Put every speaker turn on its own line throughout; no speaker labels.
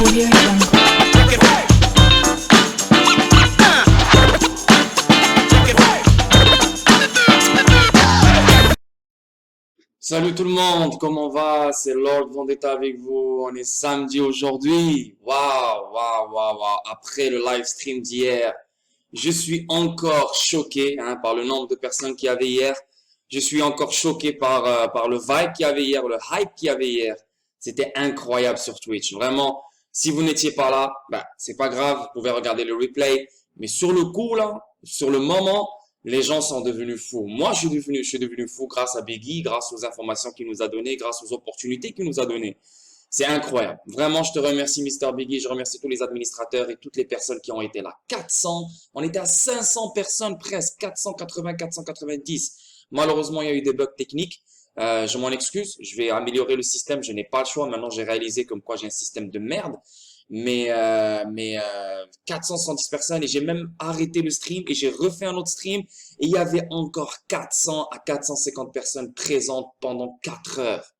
Audio Jungle.
Salut tout le monde, comment va? C'est Lord Vendetta avec vous. On est samedi aujourd'hui. Waouh. Après le live stream d'hier, je suis encore choqué par le nombre de personnes qu'il y avait hier. Je suis encore choqué par le vibe qu'il y avait hier, le hype qu'il y avait hier. C'était incroyable sur Twitch. Vraiment, si vous n'étiez pas là, c'est pas grave, vous pouvez regarder le replay. Mais sur le coup, là, sur le moment, les gens sont devenus fous. Moi, je suis devenu fou grâce à Biggie, grâce aux informations qu'il nous a données, grâce aux opportunités qu'il nous a données. C'est incroyable. Vraiment, je te remercie, Mr. Biggie. Je remercie tous les administrateurs et toutes les personnes qui ont été là. 400, on était à 500 personnes presque, 480, 490. Malheureusement, il y a eu des bugs techniques. Je m'en excuse. Je vais améliorer le système. Je n'ai pas le choix. Maintenant, j'ai réalisé comme quoi j'ai un système de merde. Mais 470 personnes et j'ai même arrêté le stream et j'ai refait un autre stream et il y avait encore 400 à 450 personnes présentes pendant 4 heures.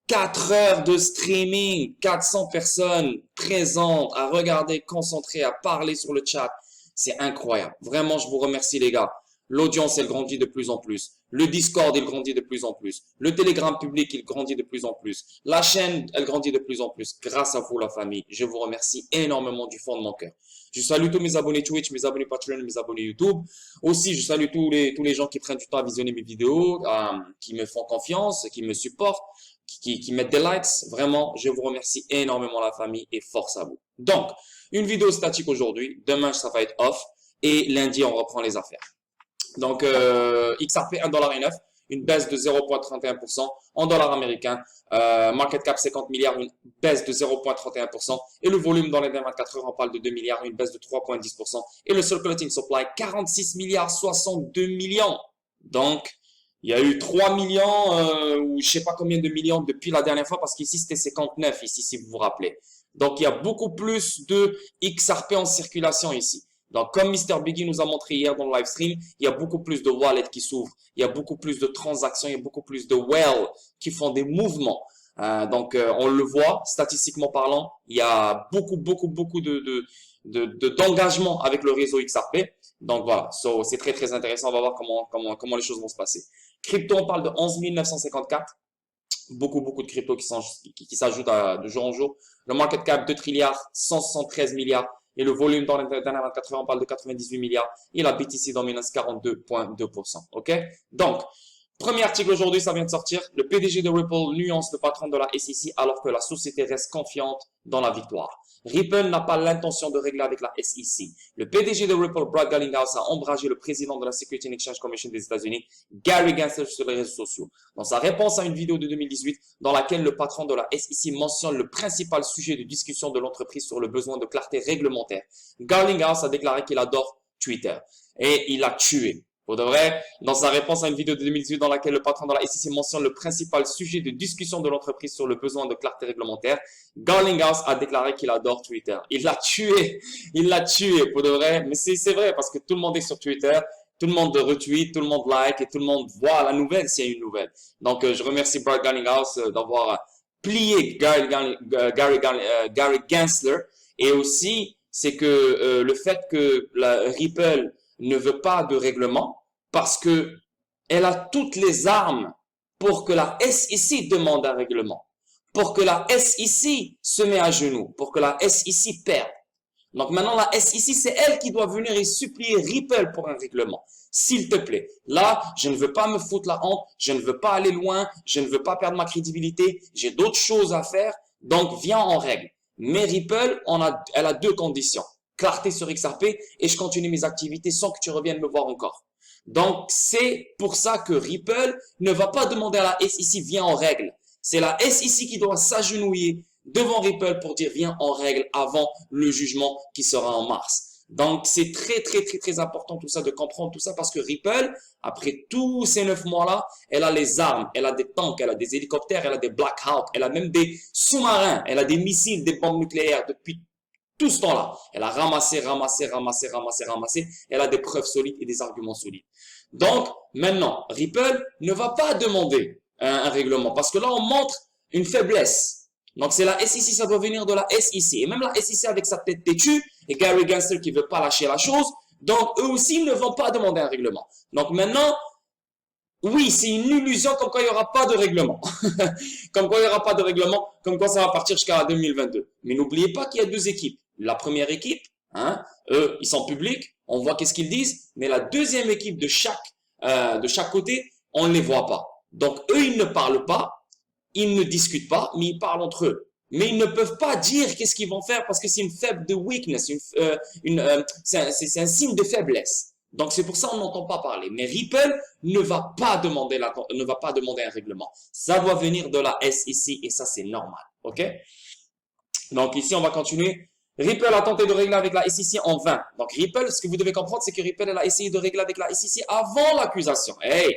4 heures de streaming, 400 personnes présentes à regarder, concentrées, à parler sur le chat. C'est incroyable. Vraiment, je vous remercie les gars. L'audience, elle grandit de plus en plus. Le Discord, il grandit de plus en plus. Le Telegram public, il grandit de plus en plus. La chaîne, elle grandit de plus en plus. Grâce à vous, la famille. Je vous remercie énormément du fond de mon cœur. Je salue tous mes abonnés Twitch, mes abonnés Patreon, mes abonnés YouTube. Aussi, je salue tous les gens qui prennent du temps à visionner mes vidéos, qui me font confiance, qui me supportent, qui mettent des likes. Vraiment, je vous remercie énormément, la famille, et force à vous. Donc, une vidéo statique aujourd'hui. Demain, ça va être off. Et lundi, on reprend les affaires. Donc, XRP 1,09$, une baisse de 0,31% en dollars américains. Market cap 50 milliards, une baisse de 0,31%. Et le volume dans les 24 heures, on parle de 2 milliards, une baisse de 3,10%. Et le circulating supply, 46 milliards, 62 millions. Donc, il y a eu 3 millions ou je sais pas combien de millions depuis la dernière fois parce qu'ici, c'était 59 ici, si vous vous rappelez. Donc, il y a beaucoup plus de XRP en circulation ici. Donc, comme Mr. Biggie nous a montré hier dans le live stream, il y a beaucoup plus de wallets qui s'ouvrent, il y a beaucoup plus de transactions, il y a beaucoup plus de whales qui font des mouvements. Donc, on le voit, statistiquement parlant, il y a beaucoup d'engagement avec le réseau XRP. Donc, voilà, c'est très intéressant. On va voir comment les choses vont se passer. Crypto, on parle de 11 954. Beaucoup de cryptos qui s'ajoutent de jour en jour. Le market cap 2 trilliards, 173 milliards. Et le volume dans les dernières 24 heures, on parle de 98 milliards. Et la BTC dominance 42,2%. OK? Donc, premier article aujourd'hui, ça vient de sortir. Le PDG de Ripple nuance le patron de la SEC alors que la société reste confiante dans la victoire. Ripple n'a pas l'intention de régler avec la SEC. Le PDG de Ripple, Brad Garlinghouse, a ombragé le président de la Securities and Exchange Commission des États-Unis, Gary Gensler, sur les réseaux sociaux. Dans sa réponse à une vidéo de 2018, dans laquelle le patron de la SEC mentionne le principal sujet de discussion de l'entreprise sur le besoin de clarté réglementaire, Garlinghouse a déclaré qu'il adore Twitter. Et il a tué. Pour de vrai, dans sa réponse à une vidéo de 2018 dans laquelle le patron de la SEC mentionne le principal sujet de discussion de l'entreprise sur le besoin de clarté réglementaire, Garlinghouse a déclaré qu'il adore Twitter. Il l'a tué pour de vrai. Mais c'est vrai parce que tout le monde est sur Twitter, tout le monde retweet, tout le monde like et tout le monde voit la nouvelle s'il y a une nouvelle. Donc, je remercie Brad Garlinghouse d'avoir plié Gary Gensler. Et aussi, c'est que le fait que la Ripple ne veut pas de règlement parce que elle a toutes les armes pour que la SEC demande un règlement, pour que la SEC se met à genoux, pour que la SEC perde. Donc maintenant, la SEC, c'est elle qui doit venir et supplier Ripple pour un règlement. S'il te plaît. Là, je ne veux pas me foutre la honte, je ne veux pas aller loin, je ne veux pas perdre ma crédibilité, j'ai d'autres choses à faire, donc viens en règle. Mais Ripple, elle a deux conditions. Clarté sur XRP et je continue mes activités sans que tu reviennes me voir encore. Donc, c'est pour ça que Ripple ne va pas demander à la SEC, viens en règle. C'est la SEC qui doit s'agenouiller devant Ripple pour dire viens en règle avant le jugement qui sera en mars. Donc, c'est très important tout ça, de comprendre tout ça parce que Ripple, après tous ces 9 mois-là, elle a les armes, elle a des tanks, elle a des hélicoptères, elle a des Black Hawk, elle a même des sous-marins, elle a des missiles, des bombes nucléaires depuis tout ce temps-là. Elle a ramassé. Elle a des preuves solides et des arguments solides. Donc, maintenant, Ripple ne va pas demander un règlement parce que là, on montre une faiblesse. Donc, c'est la SEC, ça doit venir de la SEC. Et même la SEC avec sa tête têtue, et Gary Gensler qui veut pas lâcher la chose, donc eux aussi, ils ne vont pas demander un règlement. Donc maintenant, oui, c'est une illusion comme quoi il n'y aura pas de règlement. Comme quoi il n'y aura pas de règlement, comme quoi ça va partir jusqu'à 2022. Mais n'oubliez pas qu'il y a deux équipes. La première équipe, hein, eux, ils sont publics, on voit qu'est-ce qu'ils disent, mais la deuxième équipe de chaque côté, on ne les voit pas. Donc eux, ils ne parlent pas, ils ne discutent pas, mais ils parlent entre eux. Mais ils ne peuvent pas dire qu'est-ce qu'ils vont faire parce que c'est une faible de weakness, c'est un signe de faiblesse. Donc c'est pour ça qu'on n'entend pas parler. Mais Ripple ne va pas demander un règlement. Ça doit venir de la SEC et ça c'est normal, ok? Donc ici on va continuer. Ripple a tenté de régler avec la SEC en vain. Donc Ripple, ce que vous devez comprendre, c'est que Ripple elle a essayé de régler avec la SEC avant l'accusation. Hey,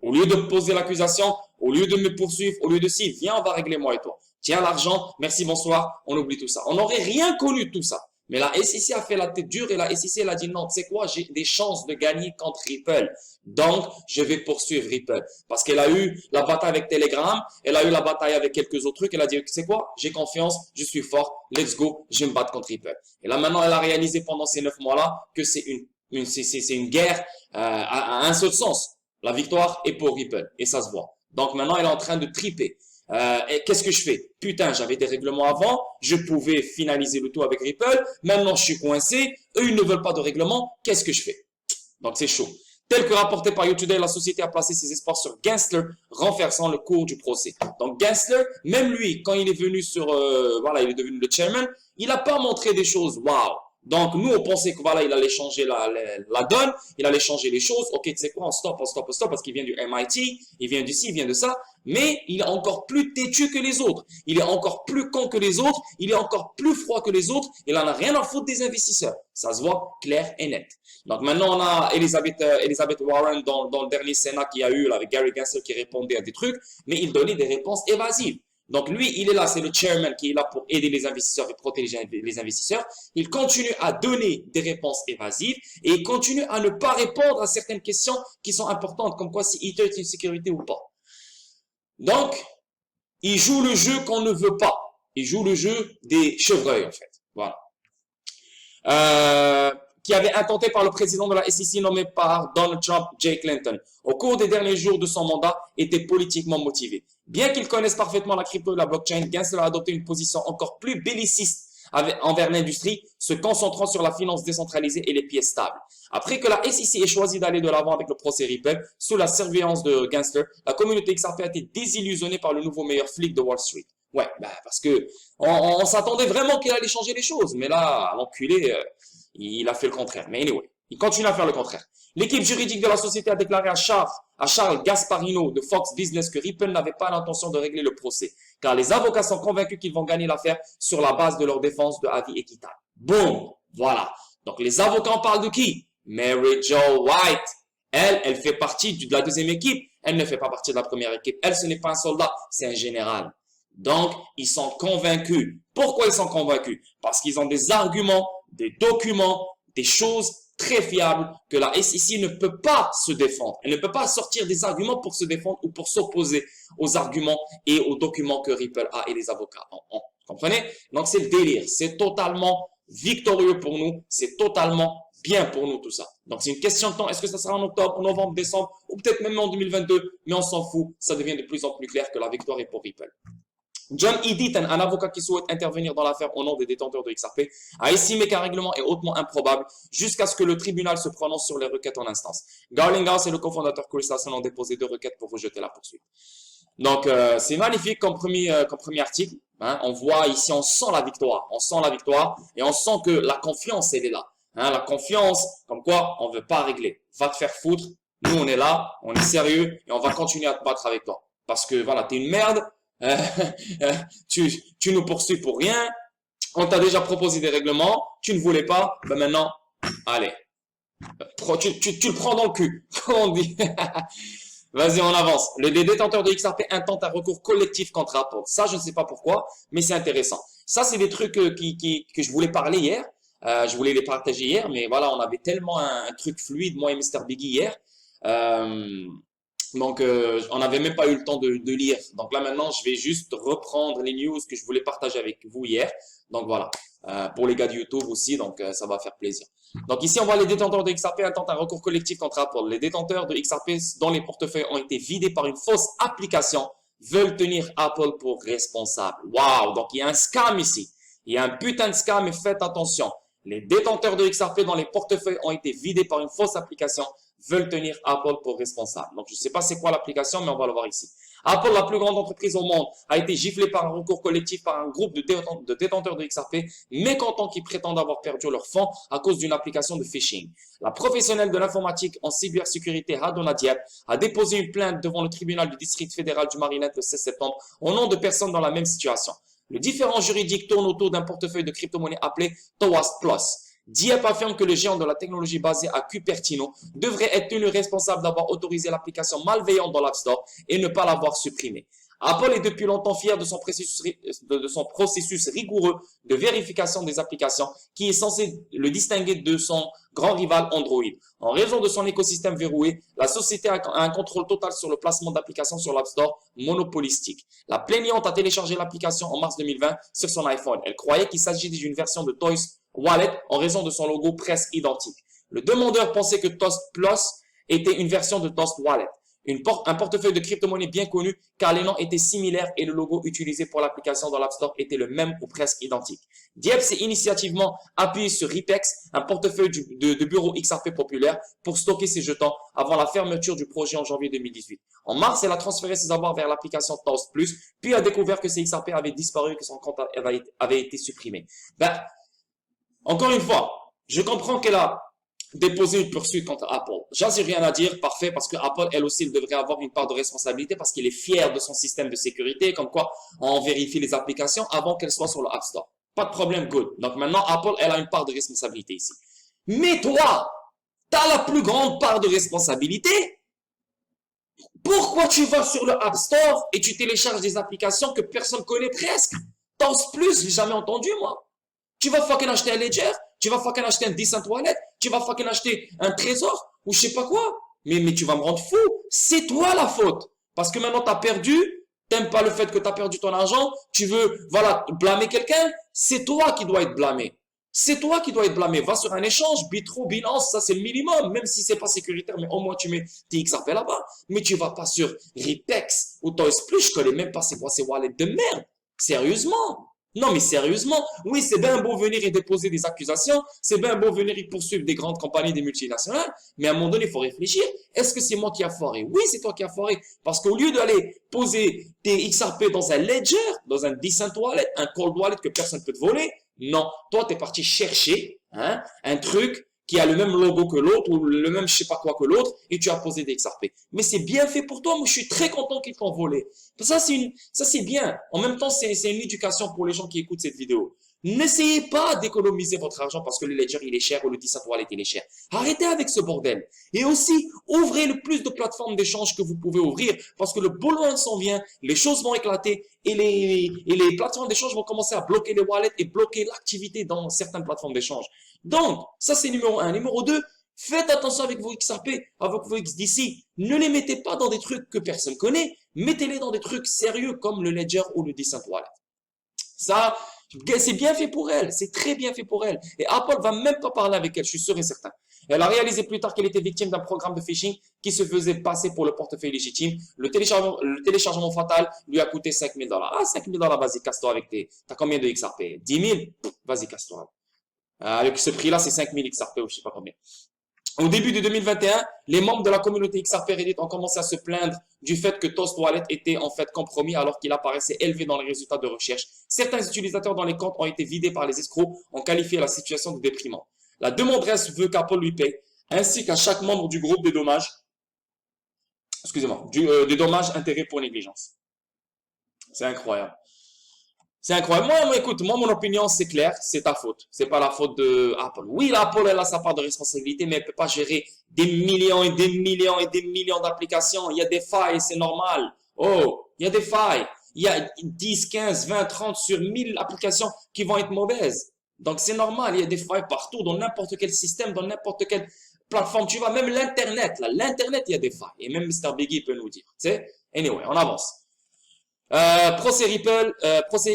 au lieu de poser l'accusation, au lieu de me poursuivre, au lieu de si, viens, on va régler moi et toi. Tiens l'argent, merci, bonsoir, on oublie tout ça. On n'aurait rien connu de tout ça. Mais la SEC a fait la tête dure et la SEC elle a dit non, tu sais quoi, j'ai des chances de gagner contre Ripple. Donc, je vais poursuivre Ripple. Parce qu'elle a eu la bataille avec Telegram, elle a eu la bataille avec quelques autres trucs, elle a dit, tu sais quoi, j'ai confiance, je suis fort, let's go, je vais me battre contre Ripple. Et là maintenant, elle a réalisé pendant ces 9 mois-là que c'est une guerre à un seul sens. La victoire est pour Ripple et ça se voit. Donc maintenant, elle est en train de triper. Et qu'est-ce que je fais? Putain, j'avais des règlements avant, je pouvais finaliser le tout avec Ripple, maintenant je suis coincé, eux ils ne veulent pas de règlement, qu'est-ce que je fais? Donc c'est chaud. Tel que rapporté par YouToday, la société a placé ses espoirs sur Gensler, renversant le cours du procès. Donc Gensler, même lui, quand il est venu voilà, il est devenu le chairman, il n'a pas montré des choses, waouh. Donc, nous, on pensait que voilà, il allait changer la donne, il allait changer les choses. Ok, tu sais quoi, on stop, parce qu'il vient du MIT, il vient d'ici, il vient de ça. Mais il est encore plus têtu que les autres. Il est encore plus con que les autres. Il est encore plus froid que les autres. Il en a rien à foutre des investisseurs. Ça se voit clair et net. Donc, maintenant, on a Elizabeth Warren dans le dernier Sénat qu'il y a eu là, avec Gary Gensler qui répondait à des trucs, mais il donnait des réponses évasives. Donc lui, il est là, c'est le chairman qui est là pour aider les investisseurs et protéger les investisseurs. Il continue à donner des réponses évasives et il continue à ne pas répondre à certaines questions qui sont importantes, comme quoi si Ether est une sécurité ou pas. Donc, il joue le jeu qu'on ne veut pas. Il joue le jeu des chevreuils, en fait. Voilà. Qui avait intenté par le président de la SEC nommé par Donald Trump, Jay Clinton, au cours des derniers jours de son mandat, était politiquement motivé. Bien qu'ils connaissent parfaitement la crypto et la blockchain, Gensler a adopté une position encore plus belliciste envers l'industrie, se concentrant sur la finance décentralisée et les pièces stables. Après que la SEC ait choisi d'aller de l'avant avec le procès Ripple, sous la surveillance de Gensler, la communauté XRP a été désillusionnée par le nouveau meilleur flic de Wall Street. Ouais, parce que on s'attendait vraiment qu'il allait changer les choses, mais là, l'enculé, il a fait le contraire. Mais anyway, il continue à faire le contraire. L'équipe juridique de la société a déclaré à Charles Gasparino de Fox Business que Ripple n'avait pas l'intention de régler le procès, car les avocats sont convaincus qu'ils vont gagner l'affaire sur la base de leur défense de avis équitable. Boum, voilà. Donc les avocats parlent de qui? Mary Jo White. Elle fait partie de la deuxième équipe. Elle ne fait pas partie de la première équipe. Elle, ce n'est pas un soldat, c'est un général. Donc, ils sont convaincus. Pourquoi ils sont convaincus? Parce qu'ils ont des arguments, des documents, des choses très fiables que la SEC ne peut pas se défendre. Elle ne peut pas sortir des arguments pour se défendre ou pour s'opposer aux arguments et aux documents que Ripple a et les avocats ont. Comprenez? Donc, c'est le délire. C'est totalement victorieux pour nous. C'est totalement bien pour nous tout ça. Donc, c'est une question de temps. Est-ce que ça sera en octobre, en novembre, décembre ou peut-être même en 2022? Mais on s'en fout. Ça devient de plus en plus clair que la victoire est pour Ripple. John E. Deaton, un avocat qui souhaite intervenir dans l'affaire au nom des détenteurs de XRP, a estimé qu'un règlement est hautement improbable jusqu'à ce que le tribunal se prononce sur les requêtes en instance. Garlinghouse et le cofondateur Chris Larsen ont déposé 2 requêtes pour rejeter la poursuite. Donc, c'est magnifique comme premier article. Hein. On voit ici, on sent la victoire. On sent la victoire et on sent que la confiance, elle est là. Hein, la confiance, comme quoi on ne veut pas régler. Va te faire foutre. Nous, on est là, on est sérieux et on va continuer à te battre avec toi. Parce que, voilà, t'es une merde. Tu nous poursuis pour rien. On t'a déjà proposé des règlements. Tu ne voulais pas. Ben maintenant, allez. Tu le prends dans le cul. Comme on dit. Vas-y, on avance. Les détenteurs de XRP intentent un recours collectif contre Apple. Ça, je ne sais pas pourquoi, mais c'est intéressant. Ça, c'est des trucs que je voulais parler hier. Je voulais les partager hier, mais voilà, on avait tellement un truc fluide, moi et Mr. Biggie hier. Donc, on n'avait même pas eu le temps de lire. Donc là, maintenant, je vais juste reprendre les news que je voulais partager avec vous hier. Donc voilà, pour les gars de YouTube aussi, donc ça va faire plaisir. Donc ici, on voit les détenteurs de XRP intentent un recours collectif contre Apple. Les détenteurs de XRP dont les portefeuilles ont été vidés par une fausse application veulent tenir Apple pour responsable. Waouh, donc il y a un scam ici. Il y a un putain de scam et faites attention. Les détenteurs de XRP dont les portefeuilles ont été vidés par une fausse application veulent tenir Apple pour responsable. Donc, je ne sais pas c'est quoi l'application, mais on va le voir ici. Apple, la plus grande entreprise au monde, a été giflée par un recours collectif par un groupe de détenteurs de XRP mécontents qui prétendent avoir perdu leurs fonds à cause d'une application de phishing. La professionnelle de l'informatique en cybersécurité Hadona Diep a déposé une plainte devant le tribunal du district fédéral du Maryland le 16 septembre au nom de personnes dans la même situation. Le différend juridique tourne autour d'un portefeuille de crypto-monnaie appelé Toast Plus. Dieppe affirme que le géant de la technologie basé à Cupertino devrait être tenu responsable d'avoir autorisé l'application malveillante dans l'App Store et ne pas l'avoir supprimée. Apple est depuis longtemps fier de son processus rigoureux de vérification des applications qui est censé le distinguer de son grand rival Android. En raison de son écosystème verrouillé, la société a un contrôle total sur le placement d'applications sur l'App Store monopolistique. La plaignante a téléchargé l'application en mars 2020 sur son iPhone. Elle croyait qu'il s'agissait d'une version de Toast Wallet en raison de son logo presque identique. Le demandeur pensait que Toast Plus était une version de Toast Wallet, un portefeuille de crypto-monnaie bien connu car les noms étaient similaires et le logo utilisé pour l'application dans l'App Store était le même ou presque identique. Dieppe s'est initiativement appuyé sur Ripex, un portefeuille de bureau XRP populaire, pour stocker ses jetons avant la fermeture du projet en janvier 2018. En mars, elle a transféré ses avoirs vers l'application Toast Plus, puis a découvert que ses XRP avaient disparu et que son compte avait été supprimé. Encore une fois, je comprends qu'elle a déposé une poursuite contre Apple. J'en ai rien à dire, parfait, parce que Apple, elle aussi, elle devrait avoir une part de responsabilité parce qu'il est fier de son système de sécurité, comme quoi on vérifie les applications avant qu'elles soient sur le App Store. Pas de problème, good. Donc maintenant, Apple, elle a une part de responsabilité ici. Mais toi, tu as la plus grande part de responsabilité. Pourquoi tu vas sur le App Store et tu télécharges des applications que personne connaît presque? Toast Plus, j'ai jamais entendu, moi. Tu vas fucking acheter un Ledger, tu vas fucking acheter un Decent Wallet, tu vas fucking acheter un Trésor, ou je sais pas quoi. Mais tu vas me rendre fou. C'est toi la faute. Parce que maintenant, tu as perdu, t'aimes pas le fait que tu as perdu ton argent, tu veux, voilà, blâmer quelqu'un, c'est toi qui dois être blâmé. C'est toi qui dois être blâmé. Va sur un échange, Bitro, Binance, ça c'est le minimum, même si c'est pas sécuritaire, mais au moins tu mets tes XRP là-bas. Mais tu vas pas sur Ripex ou Toast Plus, je connais même pas c'est quoi ces wallets de merde. Sérieusement. Non, mais sérieusement, oui, c'est bien beau venir et déposer des accusations, c'est bien beau venir et poursuivre des grandes compagnies, des multinationales, mais à un moment donné, il faut réfléchir. Est-ce que c'est moi qui a foiré? Oui, c'est toi qui as foiré. Parce qu'au lieu d'aller poser tes XRP dans un Ledger, dans un Decent Wallet, un Cold Wallet que personne ne peut te voler, non, toi, tu es parti chercher un truc qui a le même logo que l'autre ou le même je sais pas quoi que l'autre et tu as posé des XRP. Mais c'est bien fait pour toi. Moi, je suis très content qu'ils t'ont volé. Ça, c'est bien. En même temps, c'est une éducation pour les gens qui écoutent cette vidéo. N'essayez pas d'économiser votre argent parce que le Ledger, il est cher ou le Decent Wallet, il est cher. Arrêtez avec ce bordel. Et aussi, ouvrez le plus de plateformes d'échange que vous pouvez ouvrir parce que le beau loin s'en vient, les choses vont éclater et les plateformes d'échange vont commencer à bloquer les wallets et bloquer l'activité dans certaines plateformes d'échange. Donc, ça c'est numéro 1. Numéro 2, faites attention avec vos XRP, avec vos XDC. Ne les mettez pas dans des trucs que personne connaît. Mettez-les dans des trucs sérieux comme le Ledger ou le Decent Wallet. Ça, c'est bien fait pour elle. C'est très bien fait pour elle. Et Apple va même pas parler avec elle, je suis sûr et certain. Elle a réalisé plus tard qu'elle était victime d'un programme de phishing qui se faisait passer pour le portefeuille légitime. Le téléchargement fatal lui a coûté $5 000. Ah, $5 000, vas-y, casse-toi avec t'as combien de XRP? 10 000? Vas-y, casse-toi. Avec ce prix-là, c'est 5 000 XRP ou je sais pas combien. Au début de 2021, les membres de la communauté XRP Reddit ont commencé à se plaindre du fait que Toast Wallet était en fait compromis alors qu'il apparaissait élevé dans les résultats de recherche. Certains utilisateurs dont les comptes ont été vidés par les escrocs ont qualifié la situation de déprimante. La demanderesse veut qu'Apple lui paye, ainsi qu'à chaque membre du groupe des dommages, des dommages intérêts pour négligence. C'est incroyable. C'est incroyable. Écoute, mon opinion, c'est clair, c'est ta faute. C'est pas la faute de Apple. Oui, Apple, elle a sa part de responsabilité, mais elle peut pas gérer des millions et des millions et des millions d'applications. Il y a des failles, c'est normal. Oh, il y a des failles. Il y a 10, 15, 20, 30 sur 1000 applications qui vont être mauvaises. Donc, c'est normal. Il y a des failles partout, dans n'importe quel système, dans n'importe quelle plateforme, tu vois, même l'Internet, là, l'Internet, il y a des failles. Et même Mr. Biggie peut nous dire, tu sais. Anyway, on avance. Procès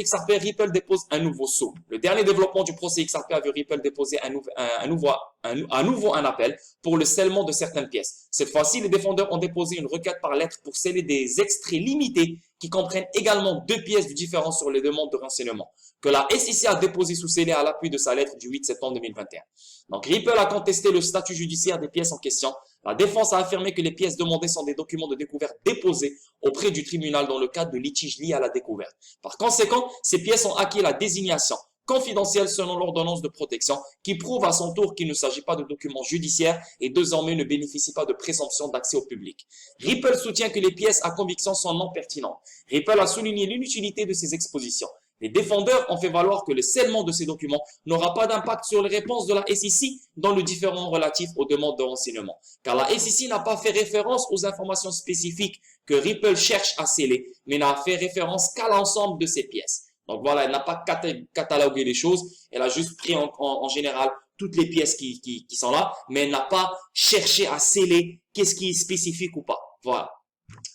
XRP, Ripple dépose un nouveau saut. Le dernier développement du procès XRP a vu Ripple déposer à nouveau un appel pour le scellement de certaines pièces. Cette fois-ci, les défendeurs ont déposé une requête par lettre pour sceller des extraits limités qui comprennent également 2 pièces de différence sur les demandes de renseignement que la SEC a déposé sous scellé à l'appui de sa lettre du 8 septembre 2021. Donc, Ripple a contesté le statut judiciaire des pièces en question. La défense a affirmé que les pièces demandées sont des documents de découverte déposés auprès du tribunal dans le cadre de litiges liés à la découverte. Par conséquent, ces pièces ont acquis la désignation confidentielle selon l'ordonnance de protection qui prouve à son tour qu'il ne s'agit pas de documents judiciaires et désormais ne bénéficie pas de présomption d'accès au public. Ripple soutient que les pièces à conviction sont non pertinentes. Ripple a souligné l'inutilité de ces expositions. Les défendeurs ont fait valoir que le scellement de ces documents n'aura pas d'impact sur les réponses de la SEC dans le différend relatif aux demandes de renseignement, car la SEC n'a pas fait référence aux informations spécifiques que Ripple cherche à sceller, mais n'a fait référence qu'à l'ensemble de ces pièces. Donc voilà, elle n'a pas catalogué les choses, elle a juste pris en général toutes les pièces qui sont là, mais elle n'a pas cherché à sceller qu'est-ce qui est spécifique ou pas. Voilà.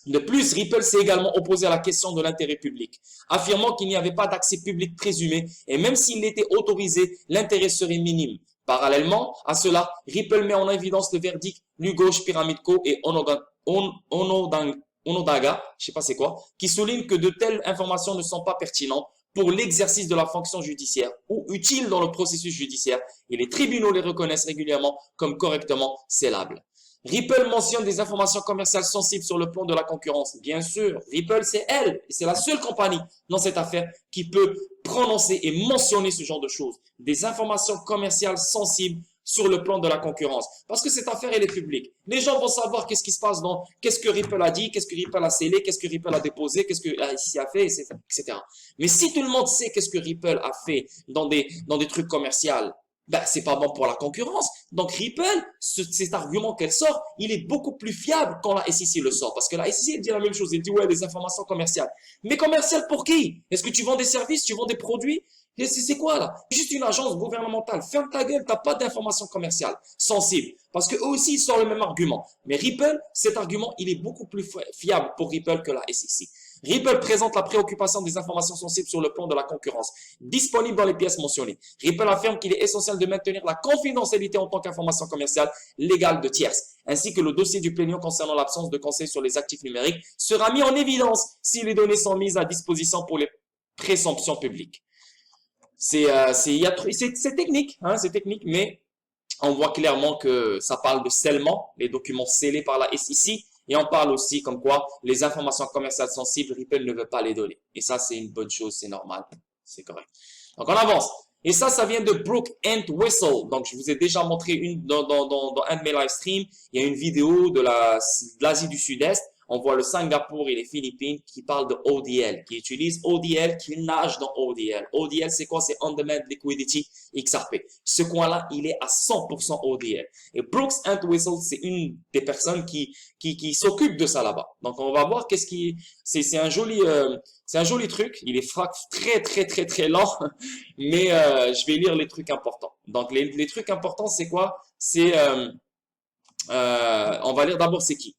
De plus, Ripple s'est également opposé à la question de l'intérêt public, affirmant qu'il n'y avait pas d'accès public présumé et même s'il était autorisé, l'intérêt serait minime. Parallèlement à cela, Ripple met en évidence le verdict Lugoj, Pyramid Co et Onondaga, je sais pas c'est quoi, qui souligne que de telles informations ne sont pas pertinentes pour l'exercice de la fonction judiciaire ou utiles dans le processus judiciaire et les tribunaux les reconnaissent régulièrement comme correctement scellables. Ripple mentionne des informations commerciales sensibles sur le plan de la concurrence. Bien sûr, Ripple, c'est elle. C'est la seule compagnie dans cette affaire qui peut prononcer et mentionner ce genre de choses. Des informations commerciales sensibles sur le plan de la concurrence. Parce que cette affaire, elle est publique. Les gens vont savoir qu'est-ce qui se passe qu'est-ce que Ripple a dit, qu'est-ce que Ripple a scellé, qu'est-ce que Ripple a déposé, qu'est-ce que la SEC a fait, etc. Mais si tout le monde sait qu'est-ce que Ripple a fait dans des trucs commerciaux, ben, c'est pas bon pour la concurrence. Donc, Ripple, cet argument qu'elle sort, il est beaucoup plus fiable quand la SEC le sort. Parce que la SEC, elle dit la même chose. Elle dit, ouais, des informations commerciales. Mais commerciales pour qui? Est-ce que tu vends des services? Tu vends des produits? C'est quoi, là? Juste une agence gouvernementale. Ferme ta gueule, t'as pas d'informations commerciales sensibles. Parce que eux aussi, ils sortent le même argument. Mais Ripple, cet argument, il est beaucoup plus fiable pour Ripple que la SEC. Ripple présente la préoccupation des informations sensibles sur le plan de la concurrence, disponibles dans les pièces mentionnées. Ripple affirme qu'il est essentiel de maintenir la confidentialité en tant qu'information commerciale légale de tierces, ainsi que le dossier du plaignant concernant l'absence de conseil sur les actifs numériques sera mis en évidence si les données sont mises à disposition pour les présomptions publiques. C'est technique, hein, c'est technique, mais on voit clairement que ça parle de scellement, les documents scellés par la SEC. Et on parle aussi comme quoi les informations commerciales sensibles, Ripple ne veut pas les donner. Et ça, c'est une bonne chose, c'est normal, c'est correct. Donc, on avance. Et ça vient de Brook & Whistle. Donc, je vous ai déjà montré dans un de mes live streams. Il y a une vidéo de l'Asie du Sud-Est. On voit le Singapour et les Philippines qui parlent de ODL, qui utilisent ODL, qui nagent dans ODL. ODL, c'est quoi? C'est On-Demand Liquidity XRP. Ce coin-là, il est à 100% ODL. Et Brooks & Whistle, c'est une des personnes qui s'occupe de ça là-bas. Donc, on va voir c'est un joli truc. Il est très lent, mais je vais lire les trucs importants. Donc, les trucs importants, c'est quoi? On va lire d'abord c'est qui?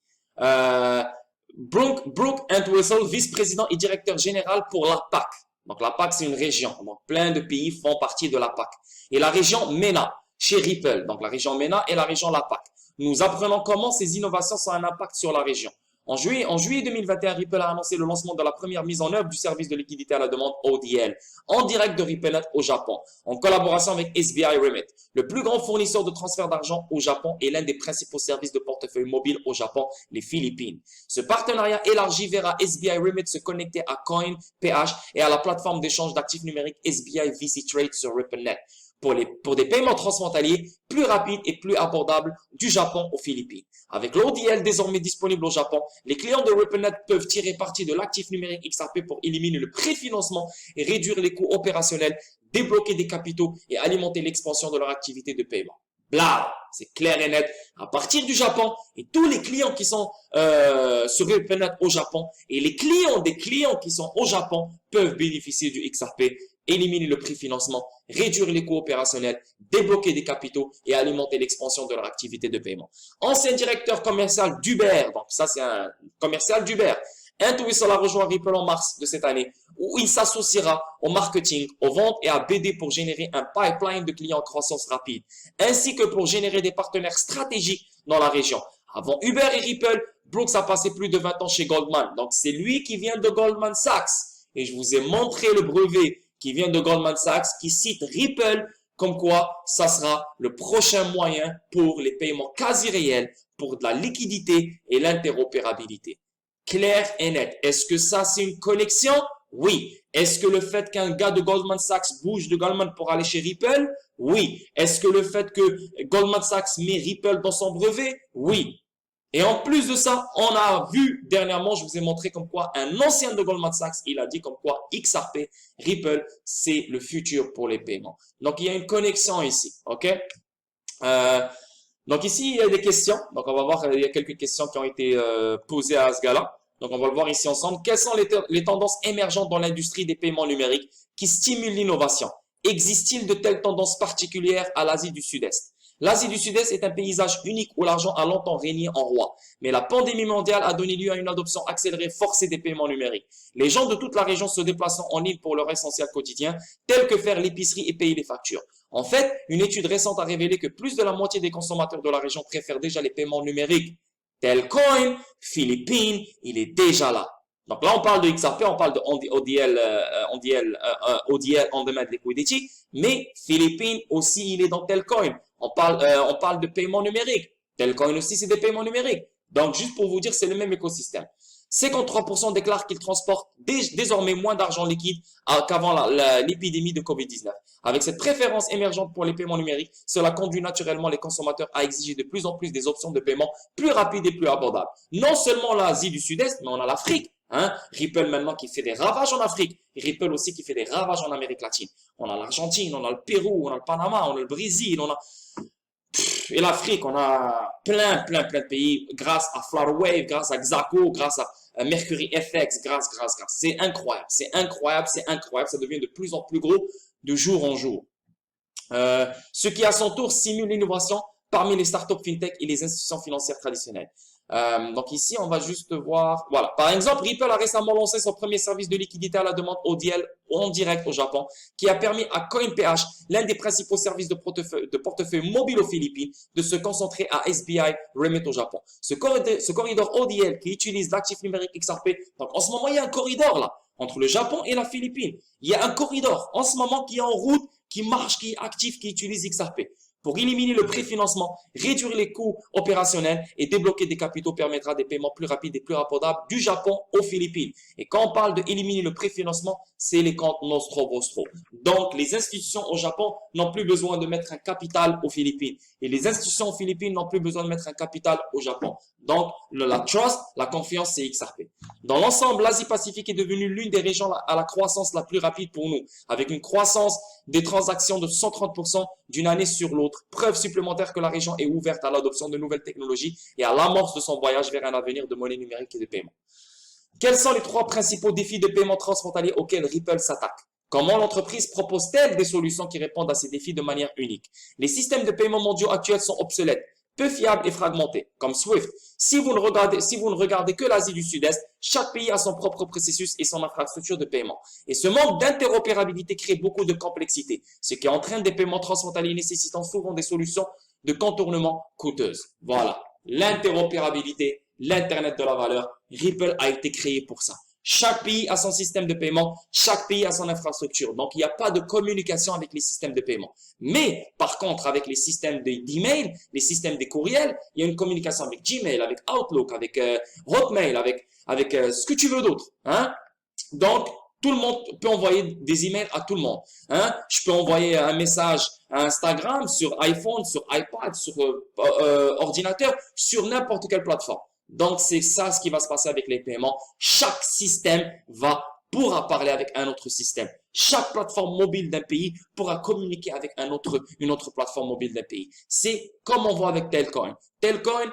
Brook & Whistle, vice-président et directeur général pour l'APAC. Donc, l'APAC, c'est une région. Donc, plein de pays font partie de l'APAC. Et la région MENA, chez Ripple. Donc, la région MENA et la région LAPAC. Nous apprenons comment ces innovations ont un impact sur la région. En juillet 2021, Ripple a annoncé le lancement de la première mise en œuvre du service de liquidité à la demande ODL, en direct de RippleNet au Japon, en collaboration avec SBI Remit, le plus grand fournisseur de transfert d'argent au Japon et l'un des principaux services de portefeuille mobile au Japon, les Philippines. Ce partenariat élargi verra SBI Remit se connecter à CoinPH et à la plateforme d'échange d'actifs numériques SBI VC Trade sur RippleNet. Pour des paiements transfrontaliers plus rapides et plus abordables du Japon aux Philippines. Avec l'ODL désormais disponible au Japon, les clients de RippleNet peuvent tirer parti de l'actif numérique XRP pour éliminer le préfinancement et réduire les coûts opérationnels, débloquer des capitaux et alimenter l'expansion de leur activité de paiement. Blah, c'est clair et net. À partir du Japon, et tous les clients qui sont sur RippleNet au Japon et les clients des clients qui sont au Japon peuvent bénéficier du XRP éliminer le préfinancement, réduire les coûts opérationnels, débloquer des capitaux et alimenter l'expansion de leur activité de paiement. Ancien directeur commercial d'Uber, donc ça c'est un commercial d'Uber, Ant Whistle a rejoint Ripple en mars de cette année, où il s'associera au marketing, aux ventes et à BD pour générer un pipeline de clients en croissance rapide, ainsi que pour générer des partenaires stratégiques dans la région. Avant Uber et Ripple, Brooks a passé plus de 20 ans chez Goldman. Donc, c'est lui qui vient de Goldman Sachs. Et je vous ai montré le brevet qui vient de Goldman Sachs, qui cite Ripple, comme quoi ça sera le prochain moyen pour les paiements quasi réels, pour de la liquidité et l'interopérabilité. Clair et net. Est-ce que ça, c'est une connexion? Oui. Est-ce que le fait qu'un gars de Goldman Sachs bouge de Goldman pour aller chez Ripple? Oui. Est-ce que le fait que Goldman Sachs met Ripple dans son brevet? Oui. Et en plus de ça, on a vu dernièrement, je vous ai montré comme quoi un ancien de Goldman Sachs, il a dit comme quoi XRP, Ripple, c'est le futur pour les paiements. Donc, il y a une connexion ici. OK? Donc ici, il y a des questions. Donc, on va voir, il y a quelques questions qui ont été posées à ce gars-là. Donc, on va le voir ici ensemble. Quelles sont les tendances émergentes dans l'industrie des paiements numériques qui stimulent l'innovation? Existe-t-il de telles tendances particulières à l'Asie du Sud-Est? L'Asie du Sud-Est est un paysage unique où l'argent a longtemps régné en roi. Mais la pandémie mondiale a donné lieu à une adoption accélérée forcée des paiements numériques. Les gens de toute la région se déplacent en ligne pour leur essentiel quotidien, tel que faire l'épicerie et payer les factures. En fait, une étude récente a révélé que plus de la moitié des consommateurs de la région préfèrent déjà les paiements numériques. Telcoin, Philippines, il est déjà là. Donc là, on parle de XRP, on parle de ODL, On Demand Liquidity, mais Philippines aussi, il est dans Telcoin. On parle de paiement numérique. Telcoin aussi, c'est des paiements numériques. Donc, juste pour vous dire, c'est le même écosystème. 53% déclarent qu'ils transportent désormais moins d'argent liquide qu'avant l'épidémie de COVID-19. Avec cette préférence émergente pour les paiements numériques, cela conduit naturellement les consommateurs à exiger de plus en plus des options de paiement plus rapides et plus abordables. Non seulement l'Asie du Sud-Est, mais on a l'Afrique. Ripple maintenant qui fait des ravages en Afrique. Ripple aussi qui fait des ravages en Amérique latine. On a l'Argentine, on a le Pérou, on a le Panama, on a le Brésil, on a... Et l'Afrique, on a plein de pays grâce à Flutterwave, grâce à Xaco, grâce à Mercury FX, grâce. C'est incroyable, ça devient de plus en plus gros de jour en jour. Ce qui à son tour simule l'innovation parmi les startups fintech et les institutions financières traditionnelles. Donc ici, on va juste voir. Voilà. Par exemple, Ripple a récemment lancé son premier service de liquidité à la demande ODL en direct au Japon, qui a permis à CoinPH, l'un des principaux services de portefeuille mobile aux Philippines, de se concentrer à SBI Remit au Japon. Ce corridor ODL qui utilise l'actif numérique XRP. Donc en ce moment, il y a un corridor là entre le Japon et la Philippine. Il y a un corridor en ce moment qui est en route, qui marche, qui est actif, qui utilise XRP. Pour éliminer le préfinancement, réduire les coûts opérationnels et débloquer des capitaux permettra des paiements plus rapides et plus abordables du Japon aux Philippines. Et quand on parle d'éliminer le préfinancement, c'est les comptes nostro vostro. Donc, les institutions au Japon n'ont plus besoin de mettre un capital aux Philippines. Et les institutions aux Philippines n'ont plus besoin de mettre un capital au Japon. Donc, la trust, la confiance, c'est XRP. Dans l'ensemble, l'Asie-Pacifique est devenue l'une des régions à la croissance la plus rapide pour nous, avec une croissance des transactions de 130% d'une année sur l'autre. Preuve supplémentaire que la région est ouverte à l'adoption de nouvelles technologies et à l'amorce de son voyage vers un avenir de monnaie numérique et de paiement. Quels sont les trois principaux défis de paiement transfrontalier auxquels Ripple s'attaque? Comment l'entreprise propose-t-elle des solutions qui répondent à ces défis de manière unique? Les systèmes de paiement mondiaux actuels sont obsolètes, peu fiables et fragmentés, comme SWIFT. Si vous ne regardez que l'Asie du Sud-Est, chaque pays a son propre processus et son infrastructure de paiement. Et ce manque d'interopérabilité crée beaucoup de complexité, ce qui entraîne des paiements transfrontaliers nécessitant souvent des solutions de contournement coûteuses. Voilà, l'interopérabilité, l'Internet de la valeur, Ripple a été créé pour ça. Chaque pays a son système de paiement, chaque pays a son infrastructure. Donc, il n'y a pas de communication avec les systèmes de paiement. Mais, par contre, avec les systèmes d'email, les systèmes des courriels, il y a une communication avec Gmail, avec Outlook, avec Hotmail, avec ce que tu veux d'autre. Donc, tout le monde peut envoyer des emails à tout le monde. Je peux envoyer un message à Instagram, sur iPhone, sur iPad, sur ordinateur, sur n'importe quelle plateforme. Donc, c'est ça ce qui va se passer avec les paiements. Chaque système pourra parler avec un autre système. Chaque plateforme mobile d'un pays pourra communiquer avec une autre plateforme mobile d'un pays. C'est comme on voit avec Telcoin. Telcoin,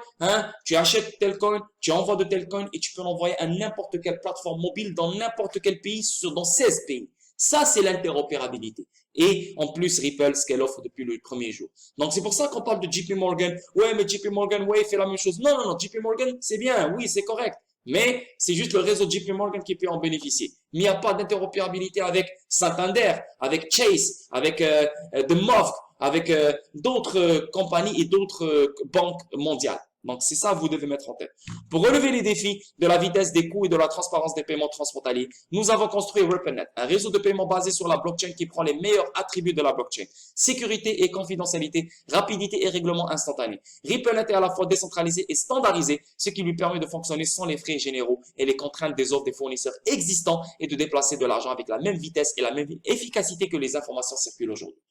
tu achètes Telcoin, tu envoies de Telcoin et tu peux l'envoyer à n'importe quelle plateforme mobile dans n'importe quel pays, dans 16 pays. Ça, c'est l'interopérabilité. Et en plus, Ripple, ce qu'elle offre depuis le premier jour. Donc, c'est pour ça qu'on parle de JP Morgan. Ouais, mais JP Morgan, ouais, il fait la même chose. Non, non, non, JP Morgan, c'est bien. Oui, c'est correct. Mais c'est juste le réseau JP Morgan qui peut en bénéficier. Mais il n'y a pas d'interopérabilité avec Santander, avec Chase, avec The Moth, avec d'autres compagnies et d'autres banques mondiales. Donc, c'est ça que vous devez mettre en tête. Pour relever les défis de la vitesse des coûts et de la transparence des paiements transfrontaliers, nous avons construit RippleNet, un réseau de paiement basé sur la blockchain qui prend les meilleurs attributs de la blockchain. Sécurité et confidentialité, rapidité et règlement instantané. RippleNet est à la fois décentralisé et standardisé, ce qui lui permet de fonctionner sans les frais généraux et les contraintes des offres des fournisseurs existants et de déplacer de l'argent avec la même vitesse et la même efficacité que les informations circulent aujourd'hui.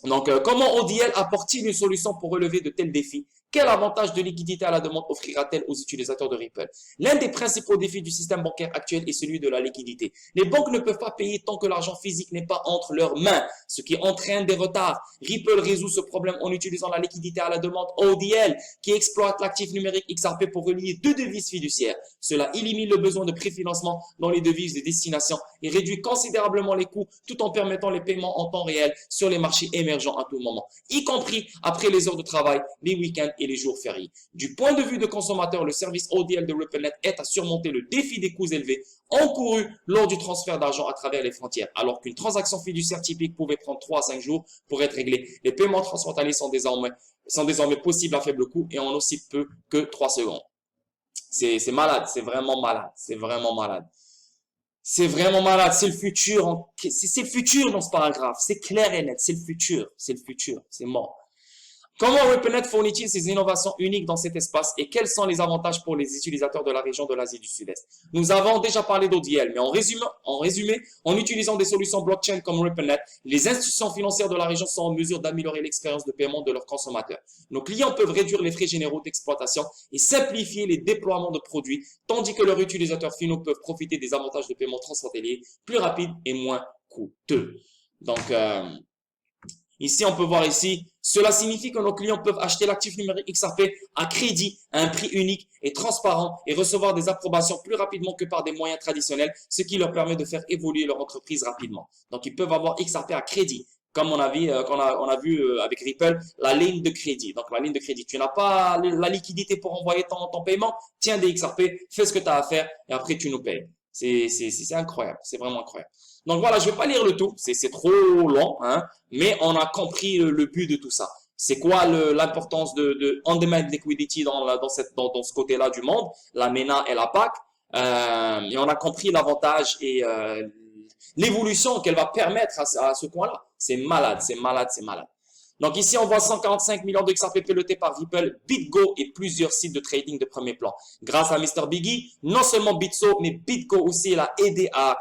Donc, comment ODL apporte-t-il une solution pour relever de tels défis? Quel avantage de liquidité à la demande offrira-t-elle aux utilisateurs de Ripple? L'un des principaux défis du système bancaire actuel est celui de la liquidité. Les banques ne peuvent pas payer tant que l'argent physique n'est pas entre leurs mains, ce qui entraîne des retards. Ripple résout ce problème en utilisant la liquidité à la demande ODL, qui exploite l'actif numérique XRP pour relier deux devises fiduciaires. Cela élimine le besoin de préfinancement dans les devises de destination et réduit considérablement les coûts tout en permettant les paiements en temps réel sur les marchés émergents à tout moment, y compris après les heures de travail, les week-ends et les jours fériés. Du point de vue de consommateur, le service ODL de RippleNet aide à surmonter le défi des coûts élevés encourus lors du transfert d'argent à travers les frontières. Alors qu'une transaction fiduciaire typique pouvait prendre 3 à 5 jours pour être réglée, les paiements transfrontaliers sont désormais possibles à faible coût et en aussi peu que 3 secondes. C'est malade, c'est vraiment malade, c'est vraiment malade. C'est vraiment malade, c'est le futur. C'est le futur dans ce paragraphe. C'est clair et net, c'est le futur, c'est mort. Comment RippleNet fournit-il ces innovations uniques dans cet espace et quels sont les avantages pour les utilisateurs de la région de l'Asie du Sud-Est? Nous avons déjà parlé d'ODL, mais en résumé, en utilisant des solutions blockchain comme RippleNet, les institutions financières de la région sont en mesure d'améliorer l'expérience de paiement de leurs consommateurs. Nos clients peuvent réduire les frais généraux d'exploitation et simplifier les déploiements de produits, tandis que leurs utilisateurs finaux peuvent profiter des avantages de paiement transfrontalier plus rapides et moins coûteux. Donc, ici, on peut voir ici, cela signifie que nos clients peuvent acheter l'actif numérique XRP à crédit, à un prix unique et transparent et recevoir des approbations plus rapidement que par des moyens traditionnels, ce qui leur permet de faire évoluer leur entreprise rapidement. Donc, ils peuvent avoir XRP à crédit, comme on a vu avec Ripple, la ligne de crédit. Donc, la ligne de crédit, tu n'as pas la liquidité pour envoyer ton paiement, tiens des XRP, fais ce que tu as à faire et après tu nous payes. C'est incroyable, c'est vraiment incroyable. Donc voilà, je vais pas lire le tout, c'est trop long, hein, mais on a compris le but de tout ça. C'est quoi l'importance de on-demand liquidity dans ce côté-là du monde, la MENA et la PAC, et on a compris l'avantage et l'évolution qu'elle va permettre à ce coin-là. C'est malade, c'est malade, c'est malade. Donc ici, on voit 145 millions de XRP pilotés par Ripple, BitGo et plusieurs sites de trading de premier plan. Grâce à Mr. Biggie, non seulement Bitso, mais BitGo aussi l'a aidé à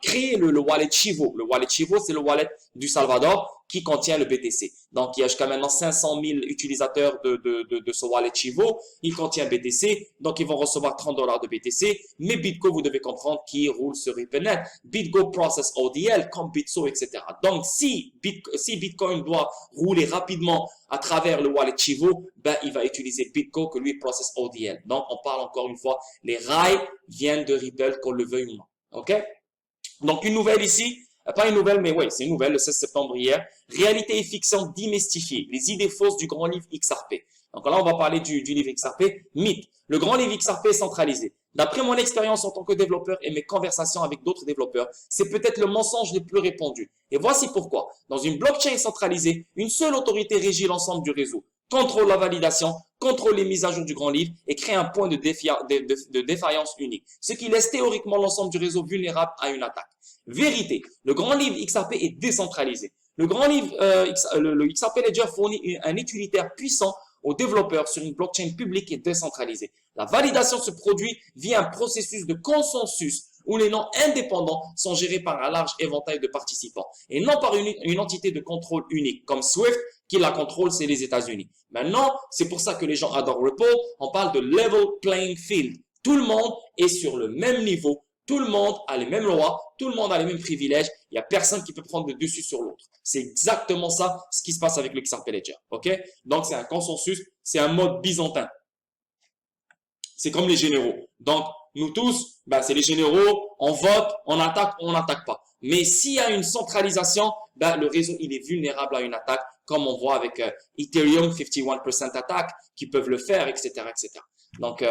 créer le wallet Chivo. Le wallet Chivo, c'est le wallet du Salvador qui contient le BTC. Donc, il y a jusqu'à maintenant 500 000 utilisateurs de ce wallet Chivo. Il contient BTC. Donc, ils vont recevoir $30 de BTC. Mais BitGo, vous devez comprendre qu'il roule sur RippleNet. BitGo process ODL comme Bitso, etc. Donc, si Bitcoin doit rouler rapidement à travers le wallet Chivo, ben, il va utiliser BitGo que lui process ODL. Donc, on parle encore une fois, les rails viennent de Ripple, qu'on le veuille ou non. OK? Donc, une nouvelle ici. Pas une nouvelle, mais oui, c'est une nouvelle, le 16 septembre hier. Réalité et fiction démystifiée. Les idées fausses du grand livre XRP. Donc là, on va parler du livre XRP. Mythe. Le grand livre XRP est centralisé. D'après mon expérience en tant que développeur et mes conversations avec d'autres développeurs, c'est peut-être le mensonge le plus répandu. Et voici pourquoi. Dans une blockchain centralisée, une seule autorité régit l'ensemble du réseau, contrôle la validation, contrôle les mises à jour du grand livre et crée un point de défaillance unique, ce qui laisse théoriquement l'ensemble du réseau vulnérable à une attaque. Vérité, le grand livre XRP est décentralisé. Le grand livre, le XRP Ledger fournit un utilitaire puissant aux développeurs sur une blockchain publique et décentralisée. La validation se produit via un processus de consensus où les noms indépendants sont gérés par un large éventail de participants et non par une entité de contrôle unique comme Swift qui la contrôle, c'est les États-Unis. Maintenant, c'est pour ça que les gens adorent Ripple. On parle de level playing field. Tout le monde est sur le même niveau. Tout le monde a les mêmes lois, tout le monde a les mêmes privilèges, il n'y a personne qui peut prendre le dessus sur l'autre. C'est exactement ça ce qui se passe avec le XRP Ledger. Okay? Donc, c'est un consensus, c'est un mode byzantin. C'est comme les généraux. Donc, Nous tous, ben, c'est les généraux, on vote, on n'attaque pas. Mais s'il y a une centralisation, ben, le réseau, il est vulnérable à une attaque, comme on voit avec Ethereum, 51% attaque, qui peuvent le faire, etc., etc. Donc,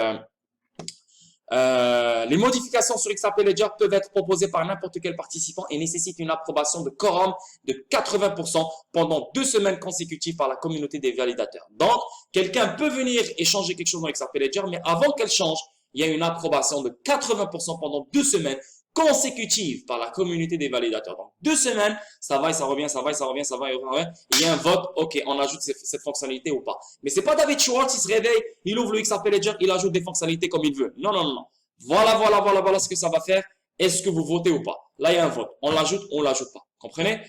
les modifications sur XRP Ledger peuvent être proposées par n'importe quel participant et nécessitent une approbation de quorum de 80% pendant 2 semaines consécutives par la communauté des validateurs. Donc, quelqu'un peut venir et changer quelque chose dans XRP Ledger, mais avant qu'elle change, il y a une approbation de 80% pendant 2 semaines consécutives par la communauté des validateurs. Donc, 2 semaines, ça va et ça revient, ça va et ça revient, ça va et ça revient. Il y a un vote, ok, on ajoute cette fonctionnalité ou pas. Mais c'est pas David Schwartz, il se réveille, il ouvre le XRP Ledger, il ajoute des fonctionnalités comme il veut. Non, non, non, non. Voilà ce que ça va faire. Est-ce que vous votez ou pas? Là, il y a un vote. On l'ajoute, on l'ajoute pas. Comprenez?